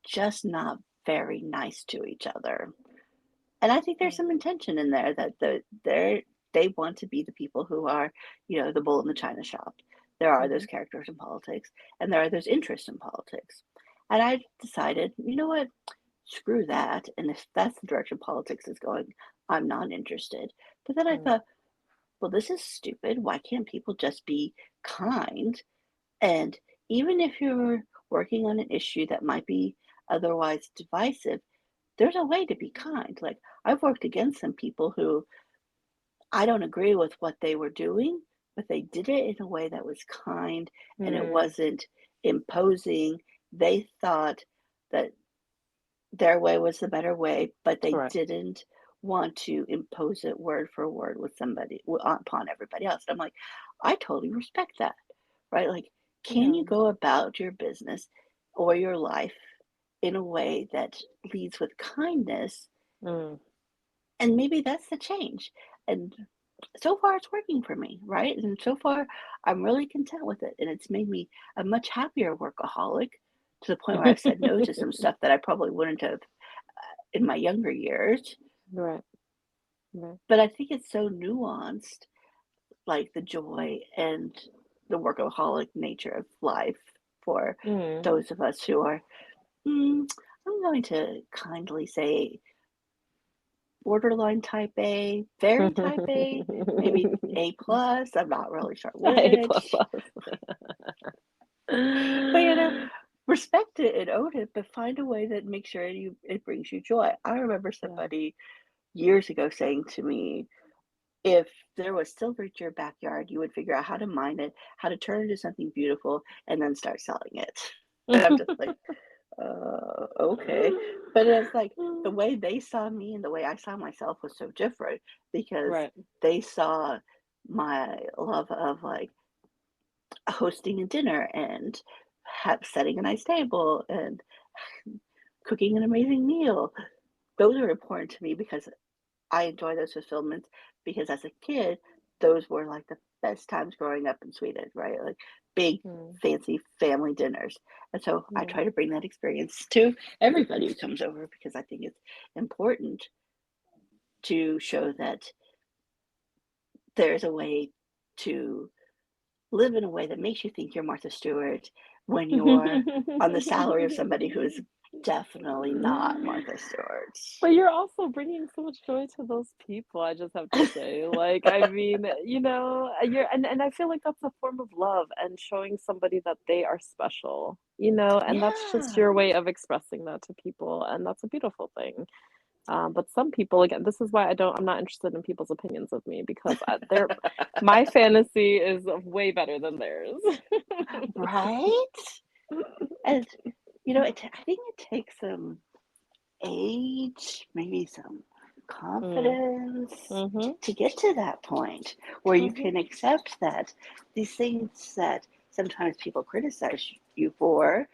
Speaker 2: just not very nice to each other? And I think there's
Speaker 1: mm,
Speaker 2: some intention in there that they want to be the people who are, the bull in the china shop. There are those
Speaker 1: mhm,
Speaker 2: characters in politics, and there are those interests in politics. And I decided, you know what? Screw that. And if that's the direction politics is going, I'm not interested. But then I
Speaker 1: mm,
Speaker 2: thought, well, this is stupid. Why can't people just be kind? And even if you're working on an issue that might be otherwise divisive, there's a way to be kind. Like, I've worked against some people who I don't agree with what they were doing, but they did it in a way that was kind and it
Speaker 1: mm.
Speaker 2: wasn't imposing. They thought that their way was the better way, but they
Speaker 1: Right.
Speaker 2: didn't want to impose it word for word with somebody upon everybody else. I'm like, I totally respect that, right? Like, can
Speaker 1: Yeah.
Speaker 2: you go about your business or your life in a way that leads with kindness?
Speaker 1: Mm.
Speaker 2: And maybe that's the change. And so far, it's working for me, right? And so far, I'm really content with it. And it's made me a much happier workaholic to the point where I've said no to some stuff that I probably wouldn't have in my younger years.
Speaker 1: Right. Right.
Speaker 2: But I think it's so nuanced, like the joy and the workaholic nature of life for
Speaker 1: Mm.
Speaker 2: those of us who are, mm, I'm going to kindly say, borderline type A, very type A, maybe A plus. I'm not really sure
Speaker 1: A plus
Speaker 2: which.
Speaker 1: plus.
Speaker 2: But respect it and own it, but find a way that makes sure it brings you joy. I remember
Speaker 1: Yeah.
Speaker 2: somebody years ago saying to me, if there was silver to your backyard, you would figure out how to mine it, how to turn it into something beautiful, and then start selling it. And I'm just like, okay. But it's like the way they saw me and the way I saw myself was so different because
Speaker 1: Right.
Speaker 2: they saw my love of like hosting a dinner and setting a nice table and cooking an amazing meal. Those are important to me because I enjoy those fulfillments because as a kid, those were like the best times growing up in Sweden, right? Like big,
Speaker 1: Mm.
Speaker 2: fancy family dinners. And so I
Speaker 1: Yeah.
Speaker 2: try to bring that experience to everybody who comes over because I think it's important to show that there's a way to live in a way that makes you think you're Martha Stewart when you're on the salary of somebody who is definitely not Martha Stewart.
Speaker 1: But you're also bringing so much joy to those people, I just have to say. Like, I mean, you're and I feel like that's a form of love and showing somebody that they are special, and that's just
Speaker 2: Yeah.
Speaker 1: your way of expressing that to people, and that's a beautiful thing. But some people, again, this is why I'm not interested in people's opinions of me because my fantasy is way better than theirs.
Speaker 2: Right? And, I think it takes some age, maybe some
Speaker 1: Mm.
Speaker 2: confidence
Speaker 1: Mhm.
Speaker 2: to get to that point where you
Speaker 1: Mhm.
Speaker 2: can accept that these things that sometimes people criticize you for,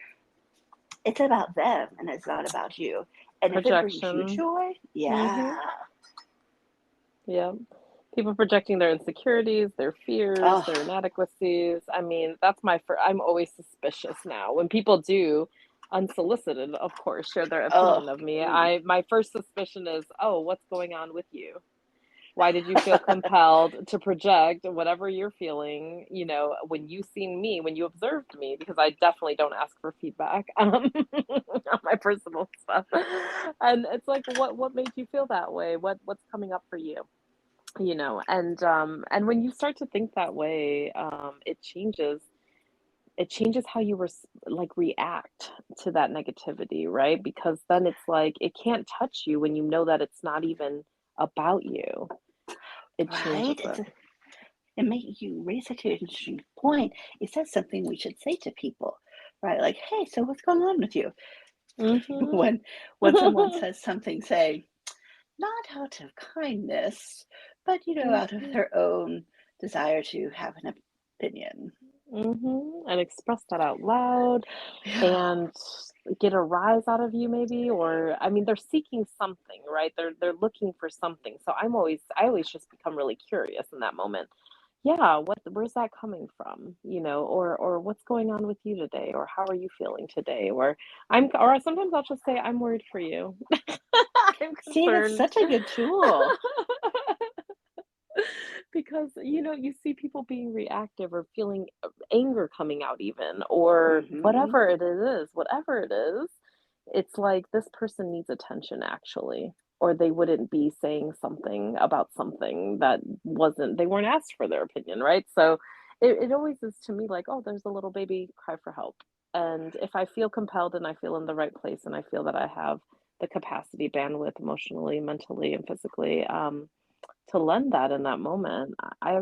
Speaker 2: it's about them and it's not about you. And if it brings you
Speaker 1: Projection.
Speaker 2: joy, yeah.
Speaker 1: Mhm. Yeah. People projecting their insecurities, their fears,
Speaker 2: Oh,
Speaker 1: their inadequacies. I mean, that's I'm always suspicious now. When people do, unsolicited, of course, share their
Speaker 2: oh,
Speaker 1: opinion of me,
Speaker 2: mm,
Speaker 1: my first suspicion is, oh, what's going on with you? Why did you feel compelled to project whatever you're feeling, when you seen me, when you observed me? Because I definitely don't ask for feedback on my personal stuff. And it's like, what made you feel that way? What's coming up for you? And when you start to think that way, it changes how you like react to that negativity, right? Because then it's like it can't touch you when you know that it's not even about you. It changes
Speaker 2: right?
Speaker 1: it.
Speaker 2: It makes you raise such an interesting point. Is that something we should say to people, right? Like, hey, so what's going on with you?
Speaker 1: Mhm.
Speaker 2: When someone says something, say, not out of kindness, but out of
Speaker 1: Mhm.
Speaker 2: their own desire to have an opinion.
Speaker 1: Mhm. And express that out loud
Speaker 2: Yeah.
Speaker 1: and get a rise out of you maybe, or I mean they're seeking something, right? They're looking for something. So I always just become really curious in that moment. Yeah, where's that coming from? Or what's going on with you today? Or how are you feeling today? Or sometimes I'll just say, I'm worried for you. I'm
Speaker 2: See, that's
Speaker 1: concerned.
Speaker 2: such a good tool.
Speaker 1: Because you see people being reactive or feeling anger coming out even, or
Speaker 2: Hmm.
Speaker 1: whatever it is, it's like this person needs attention actually, or they wouldn't be saying something about something that wasn't they weren't asked for their opinion, right? So it always is to me like, oh, there's a little baby cry for help. And if I feel compelled and I feel in the right place and I feel that I have the capacity, bandwidth, emotionally, mentally, and physically, to lend that in that moment, I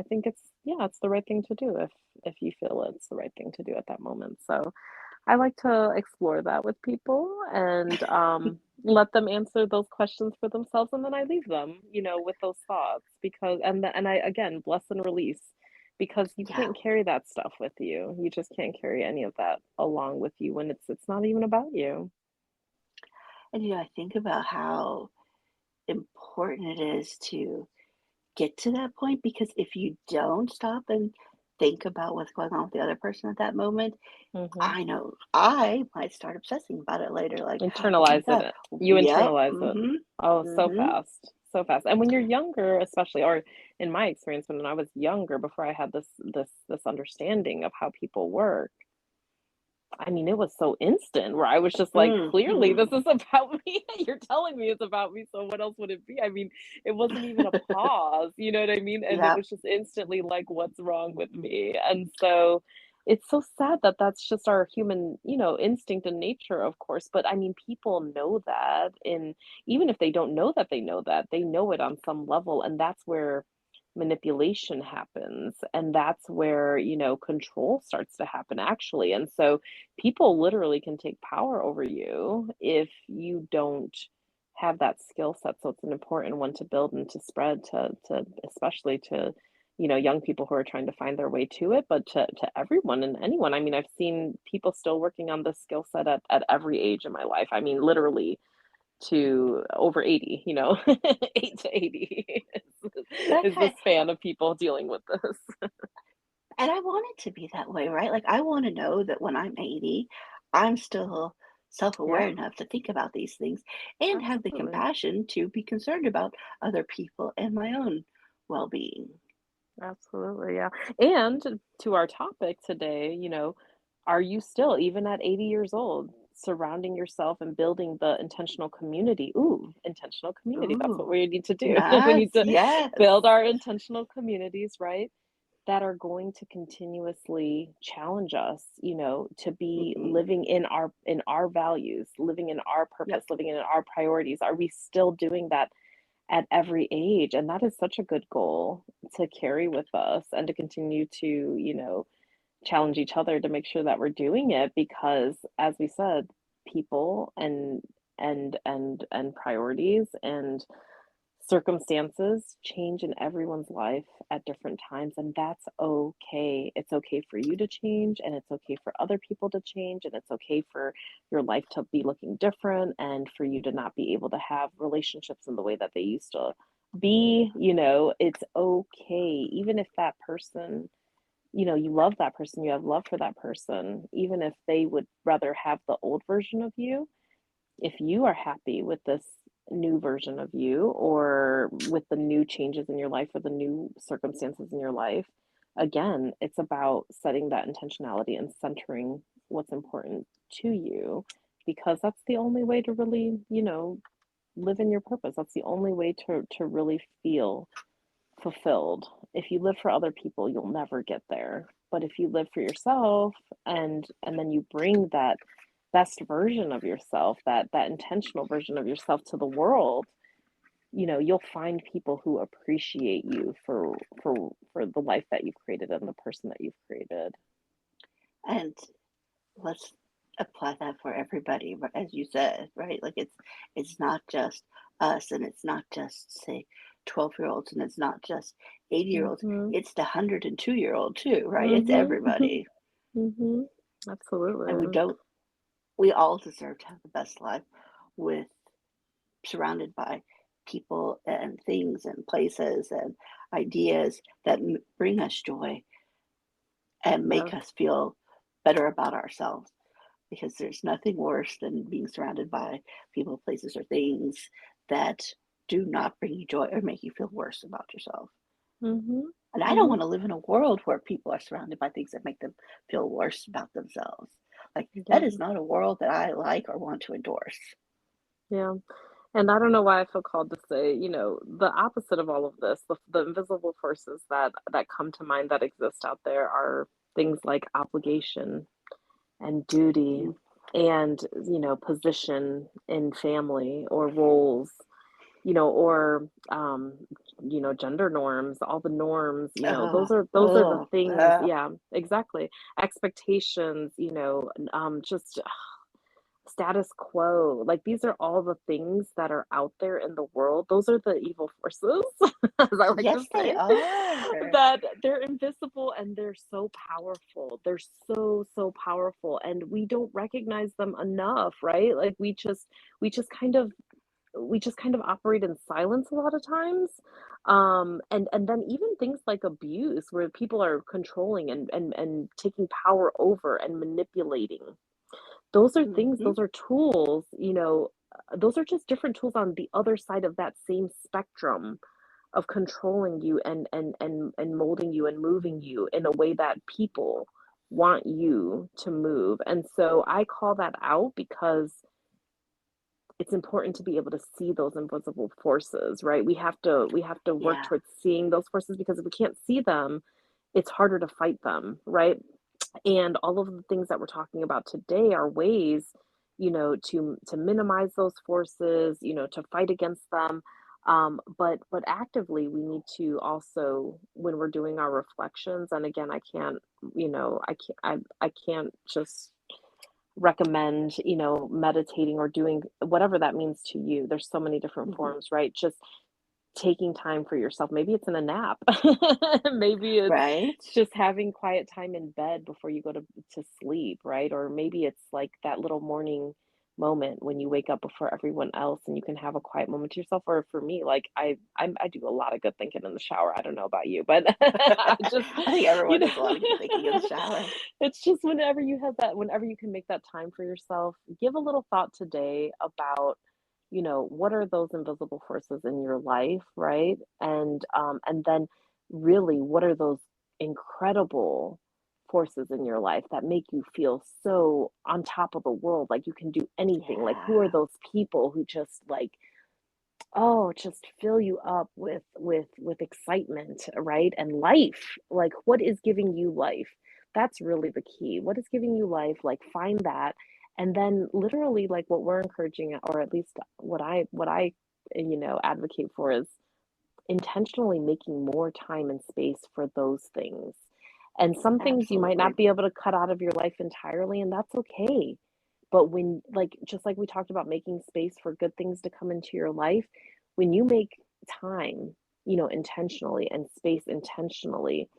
Speaker 1: think it's the right thing to do if you feel it's the right thing to do at that moment. So I like to explore that with people and let them answer those questions for themselves, and then I leave them, with those thoughts and I again bless and release because you
Speaker 2: Yeah.
Speaker 1: can't carry that stuff with you. You just can't carry any of that along with you when it's not even about you.
Speaker 2: And I think about how important it is to get to that point because if you don't stop and think about what's going on with the other person at that moment,
Speaker 1: Hmm.
Speaker 2: I know I might start obsessing about it later. Like, oh my
Speaker 1: Internalize
Speaker 2: God,
Speaker 1: it. You
Speaker 2: yep,
Speaker 1: internalize it.
Speaker 2: mm-hmm,
Speaker 1: Oh, so
Speaker 2: mm-hmm.
Speaker 1: fast. so fast. And when you're younger, especially, or in my experience, when I was younger, before I had this understanding of how people work, I mean, it was so instant where I was just like, clearly this
Speaker 2: Hmm.
Speaker 1: is about me. You're telling me it's about me. So what else would it be? I mean, it wasn't even a pause, you know what I mean? And it
Speaker 2: Yeah.
Speaker 1: was just instantly like, what's wrong with me? And so it's so sad that that's just our human, instinct and nature, of course. But I mean, people know that. And even if they don't know that they know that, they know it on some level. And that's where manipulation happens. And that's where, control starts to happen, actually. And so, people literally can take power over you if you don't have that skill set. So it's an important one to build and to spread to especially to, young people who are trying to find their way to it, but to everyone and anyone. I mean, I've seen people still working on this skill set at every age in my life. I mean, literally to over 80, 8 to 80
Speaker 2: But
Speaker 1: is the span of people dealing with this.
Speaker 2: I want it to be that way, right? Like, I want to know that when I'm 80, I'm still self-aware
Speaker 1: Yeah,
Speaker 2: enough to think about these things and have the
Speaker 1: absolutely.
Speaker 2: compassion to be concerned about other people and my own well-being.
Speaker 1: Absolutely, yeah. And to our topic today, are you still, even at 80 years old, surrounding yourself and building the intentional community? Ooh, intentional community. That's what
Speaker 2: Ooh,
Speaker 1: we need to do. We
Speaker 2: nice.
Speaker 1: need to
Speaker 2: Yes.
Speaker 1: build our intentional communities, right? That are going to continuously challenge us, to be
Speaker 2: Hmm.
Speaker 1: living in our values, living in our purpose,
Speaker 2: Yep.
Speaker 1: living in our priorities. Are we still doing that at every age? And that is such a good goal to carry with us and to continue to, challenge each other to make sure that we're doing it because as we said, people and priorities and circumstances change in everyone's life at different times, and that's okay. It's okay for you to change, and it's okay for other people to change, and it's okay for your life to be looking different and for you to not be able to have relationships in the way that they used to be. It's okay. Even if that person, you love that person, you have love for that person, even if they would rather have the old version of you, if you are happy with this new version of you or with the new changes in your life or the new circumstances in your life, again, it's about setting that intentionality and centering what's important to you because that's the only way to really, live in your purpose. That's the only way to really feel fulfilled. If you live for other people, you'll never get there. But if you live for yourself and then you bring that best version of yourself, that intentional version of yourself to the world, you'll find people who appreciate you for the life that you've created and the person that you've created.
Speaker 2: And let's apply that for everybody, as you said, right? Like, it's not just us, and it's not just, say, 12-year-olds, and it's not just 80-year-olds.
Speaker 1: Mhm.
Speaker 2: It's the 102-year-old too, right? It's
Speaker 1: Mhm.
Speaker 2: everybody.
Speaker 1: Mhm.
Speaker 2: And
Speaker 1: Absolutely.
Speaker 2: we all deserve to have the best life with surrounded by people and things and places and ideas that bring us joy and make
Speaker 1: Yes.
Speaker 2: us feel better about ourselves, because there's nothing worse than being surrounded by people, places, or things that do not bring you joy or make you feel worse about yourself.
Speaker 1: Mhm.
Speaker 2: And I don't
Speaker 1: Mhm.
Speaker 2: want to live in a world where people are surrounded by things that make them feel worse about themselves. Like, that
Speaker 1: Yeah.
Speaker 2: is not a world that I like or want to endorse.
Speaker 1: Yeah. And I don't know why I feel called to say, the opposite of all of this, the invisible forces that come to mind that exist out there are things like obligation and duty
Speaker 2: Mm.
Speaker 1: and, position in family or roles, or gender norms, all the norms, those are the
Speaker 2: Oh,
Speaker 1: things, yeah, exactly. Expectations, just status quo. Like these are all the things that are out there in the world. Those are the evil forces, as I like to
Speaker 2: yes, they
Speaker 1: say,
Speaker 2: are.
Speaker 1: that they're invisible and they're so powerful. They're so, so powerful. And we don't recognize them enough, right? Like we just kind of operate in silence a lot of times. And then even things like abuse where people are controlling and taking power over and manipulating, those are things,
Speaker 2: Hmm.
Speaker 1: those are tools, those are just different tools on the other side of that same spectrum of controlling you and molding you and moving you in a way that people want you to move. And so I call that out because it's important to be able to see those invisible forces, right? We have to work
Speaker 2: Yeah.
Speaker 1: towards seeing those forces, because if we can't see them, it's harder to fight them, right? And all of the things that we're talking about today are ways, to minimize those forces, to fight against them. But actively, we need to also, when we're doing our reflections, and again, I can't, I can't just recommend, meditating or doing whatever that means to you. There's so many different
Speaker 2: Hmm.
Speaker 1: forms, right? Just taking time for yourself. Maybe it's in a nap. Maybe it's
Speaker 2: Right.
Speaker 1: just having quiet time in bed before you go to sleep, right? Or maybe it's like that little morning moment when you wake up before everyone else and you can have a quiet moment to yourself. Or for me, like I do a lot of good thinking in the shower. I don't know about you, but I just,
Speaker 2: I think
Speaker 1: you
Speaker 2: everyone
Speaker 1: know,
Speaker 2: does a lot of good thinking in the shower.
Speaker 1: it's just whenever you can make that time for yourself, give a little thought today about, what are those invisible forces in your life, right? And then really, what are those incredible forces in your life that make you feel so on top of the world, like you can do anything? Like, who are
Speaker 2: Yeah.
Speaker 1: those people who just like, oh, just fill you up with excitement, right? And life. Like, what is giving you life? That's really the key. What is giving you life? Like, find that. And then literally, like, what we're encouraging, or at least what I advocate for, is intentionally making more time and space for those things. And some things you might not
Speaker 2: Absolutely.
Speaker 1: be able to cut out of your life entirely, and that's okay. But when, like, just like we talked about making space for good things to come into your life, when you make time, intentionally, and space intentionally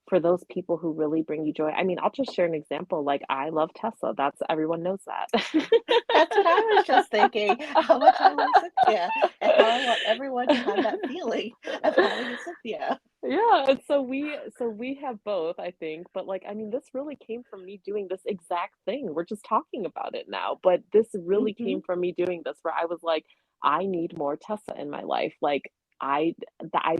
Speaker 1: for those people who really bring you joy. I mean, I'll just share an example. Like, I love Tessa. That's everyone knows that.
Speaker 2: That's what I was just thinking, how much I love Cynthia and how I want everyone to have that feeling of having a Cynthia.
Speaker 1: Yeah, and so we have both, I think, but, like, I mean, this really came from me doing this exact thing. We're just talking about it now, but this really
Speaker 2: Hmm.
Speaker 1: came from me doing this, where I was like, I need more Tessa in my life. Like, I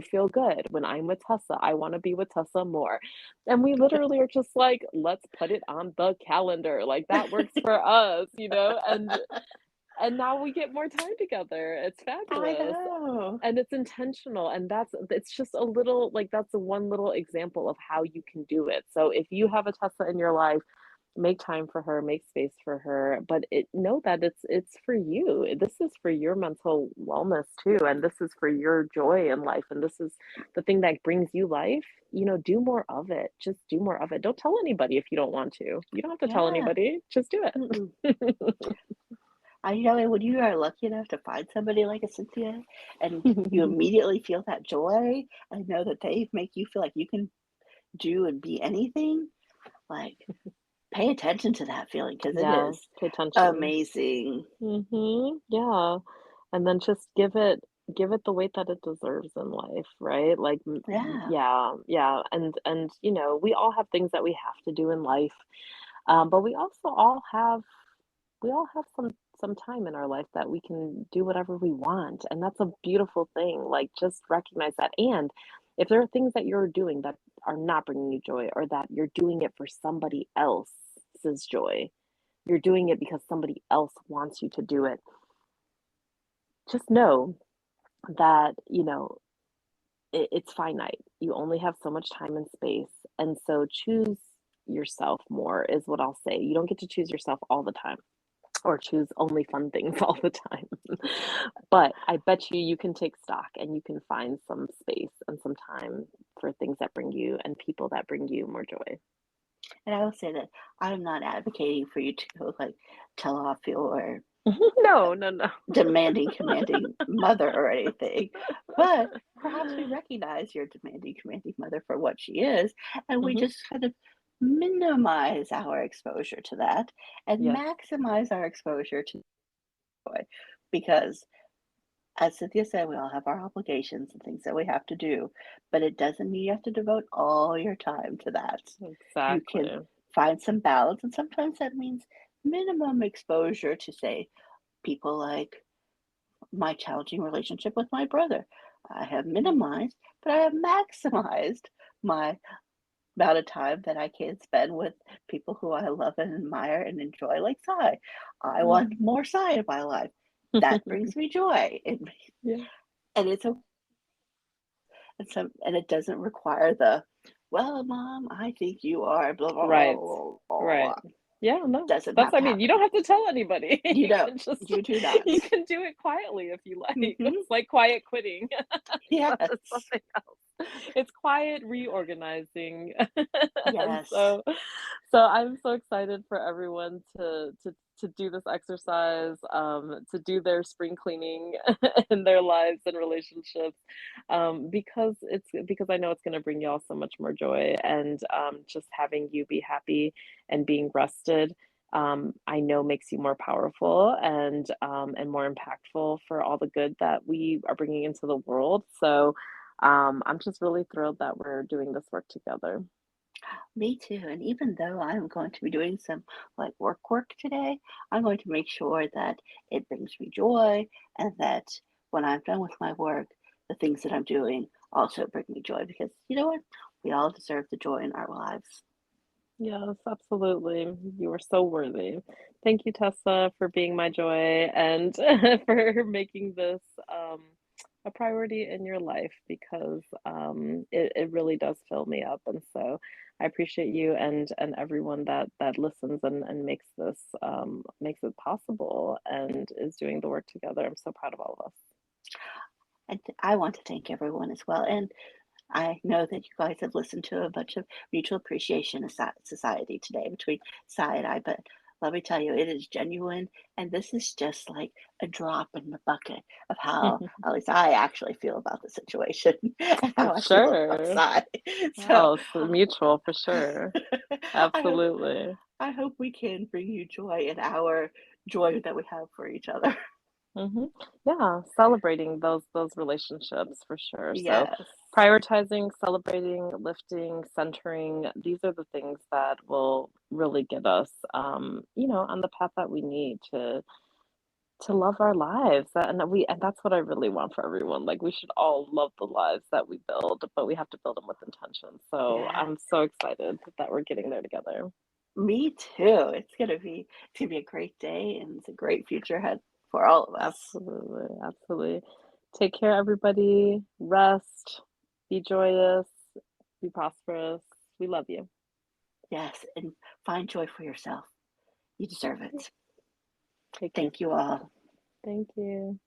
Speaker 1: feel good when I'm with Tessa. I want to be with Tessa more. And we literally are just like, let's put it on the calendar. Like, that works for us, and now we get more time together. It's
Speaker 2: I
Speaker 1: fabulous.
Speaker 2: know.
Speaker 1: And it's intentional, and it's just a little, like, that's one little example of how you can do it. So if you have a Tessa in your life, make time for her, make space for her, but know that it's for you. This is for your mental wellness too, and this is for your joy in life, and this is the thing that brings you life. Do more of it. Just do more of it. Don't tell anybody if you don't want to. You don't have to tell
Speaker 2: Yeah.
Speaker 1: anybody. Just do
Speaker 2: Mm-mm.
Speaker 1: it.
Speaker 2: When you are lucky enough to find somebody like a Cynthia and you immediately feel that joy and know that they make you feel like you can do and be anything, like pay attention to that feeling because it
Speaker 1: Yeah,
Speaker 2: is
Speaker 1: pay attention.
Speaker 2: amazing.
Speaker 1: Yeah. And then just give it the weight that it deserves in life, right? Like,
Speaker 2: Yeah.
Speaker 1: yeah, yeah. And we all have things that we have to do in life. But we all have some time in our life that we can do whatever we want. And that's a beautiful thing. Like, just recognize that. And if there are things that you're doing that are not bringing you joy, or that you're doing it for somebody else's joy, you're doing it because somebody else wants you to do it, just know that, it's finite. You only have so much time and space. And so choose yourself more, is what I'll say. You don't get to choose yourself all the time, or choose only fun things all the time. But I bet you can take stock, and you can find some space and some time for things that bring you, and people that bring you more joy.
Speaker 2: And I will say that I'm not advocating for you to go like tell off your
Speaker 1: No, no, no.
Speaker 2: demanding, commanding mother or anything, but perhaps we recognize your demanding, commanding mother for what she is, and we
Speaker 1: Hmm.
Speaker 2: just kind of minimize our exposure to that and
Speaker 1: Yes.
Speaker 2: maximize our exposure to joy. Because, as Cynthia said, we all have our obligations and things that we have to do, but it doesn't mean you have to devote all your time to that. You can
Speaker 1: Exactly.
Speaker 2: find some balance, and sometimes that means minimum exposure to, say, people like my challenging relationship with my brother. I have
Speaker 1: Mhm.
Speaker 2: minimized, but I have maximized my amount of time that I can spend with people who I love and admire and enjoy, like Cy. I want
Speaker 1: Mhm.
Speaker 2: more Cy in my life. That brings me joy.
Speaker 1: Yeah.
Speaker 2: And it's a and it doesn't require the, well, mom, I think you are blah blah blah
Speaker 1: Right.
Speaker 2: blah blah.
Speaker 1: Right.
Speaker 2: Blah.
Speaker 1: Yeah, no.
Speaker 2: Doesn't
Speaker 1: That's
Speaker 2: have
Speaker 1: I
Speaker 2: to
Speaker 1: mean, you
Speaker 2: happen.
Speaker 1: don't have to tell anybody.
Speaker 2: You
Speaker 1: You
Speaker 2: don't.
Speaker 1: can just
Speaker 2: You do not.
Speaker 1: you can do it quietly if you like.
Speaker 2: Hmm.
Speaker 1: It's like quiet quitting.
Speaker 2: Yes.
Speaker 1: But it's something else. It's quiet reorganizing. And
Speaker 2: Yes.
Speaker 1: so I'm so excited for everyone to do this exercise, to do their spring cleaning in their lives and relationships, because I know it's gonna bring y'all so much more joy, and, just having you be happy and being rested, I know makes you more powerful and more impactful for all the good that we are bringing into the world. So, I'm just really thrilled that we're doing this work together.
Speaker 2: Me too. And even though I'm going to be doing some like work today, I'm going to make sure that it brings me joy and that when I'm done with my work, the things that I'm doing also bring me joy because you know what? We all deserve the joy in our lives.
Speaker 1: Yes, absolutely. You are so worthy. Thank you, Tessa, for being my joy and for making this a priority in your life because it really does fill me up. And so I appreciate you and everyone that listens and makes it possible and is doing the work together. I'm so proud of all of us.
Speaker 2: And I want to thank everyone as well. And I know that you guys have listened to a bunch of mutual appreciation society today between Sai and I, but let me tell you, it is genuine, and this is just like a drop in the bucket of how at least I actually feel about the situation and
Speaker 1: For
Speaker 2: how I feel about
Speaker 1: sure.
Speaker 2: Sai. So
Speaker 1: Oh, so mutual for sure.
Speaker 2: I hope
Speaker 1: Absolutely.
Speaker 2: I hope we can bring you joy in our joy that we have for each other.
Speaker 1: Mhm. Yeah, celebrating those relationships for sure. So
Speaker 2: Yes.
Speaker 1: prioritizing, celebrating, lifting, centering, these are the things that will really get us on the path that we need to love our lives. And that's what I really want for everyone. Like we should all love the lives that we build, but we have to build them with intention. So
Speaker 2: Yeah.
Speaker 1: I'm so excited that we're getting there together.
Speaker 2: Me too. It's gonna be a great day and it's a great future ahead for all of us.
Speaker 1: Absolutely, absolutely. Take care, everybody. Rest, be joyous, be prosperous. We love you.
Speaker 2: Yes, and find joy for yourself. You deserve it.
Speaker 1: Take care.
Speaker 2: Thank you all.
Speaker 1: Thank you.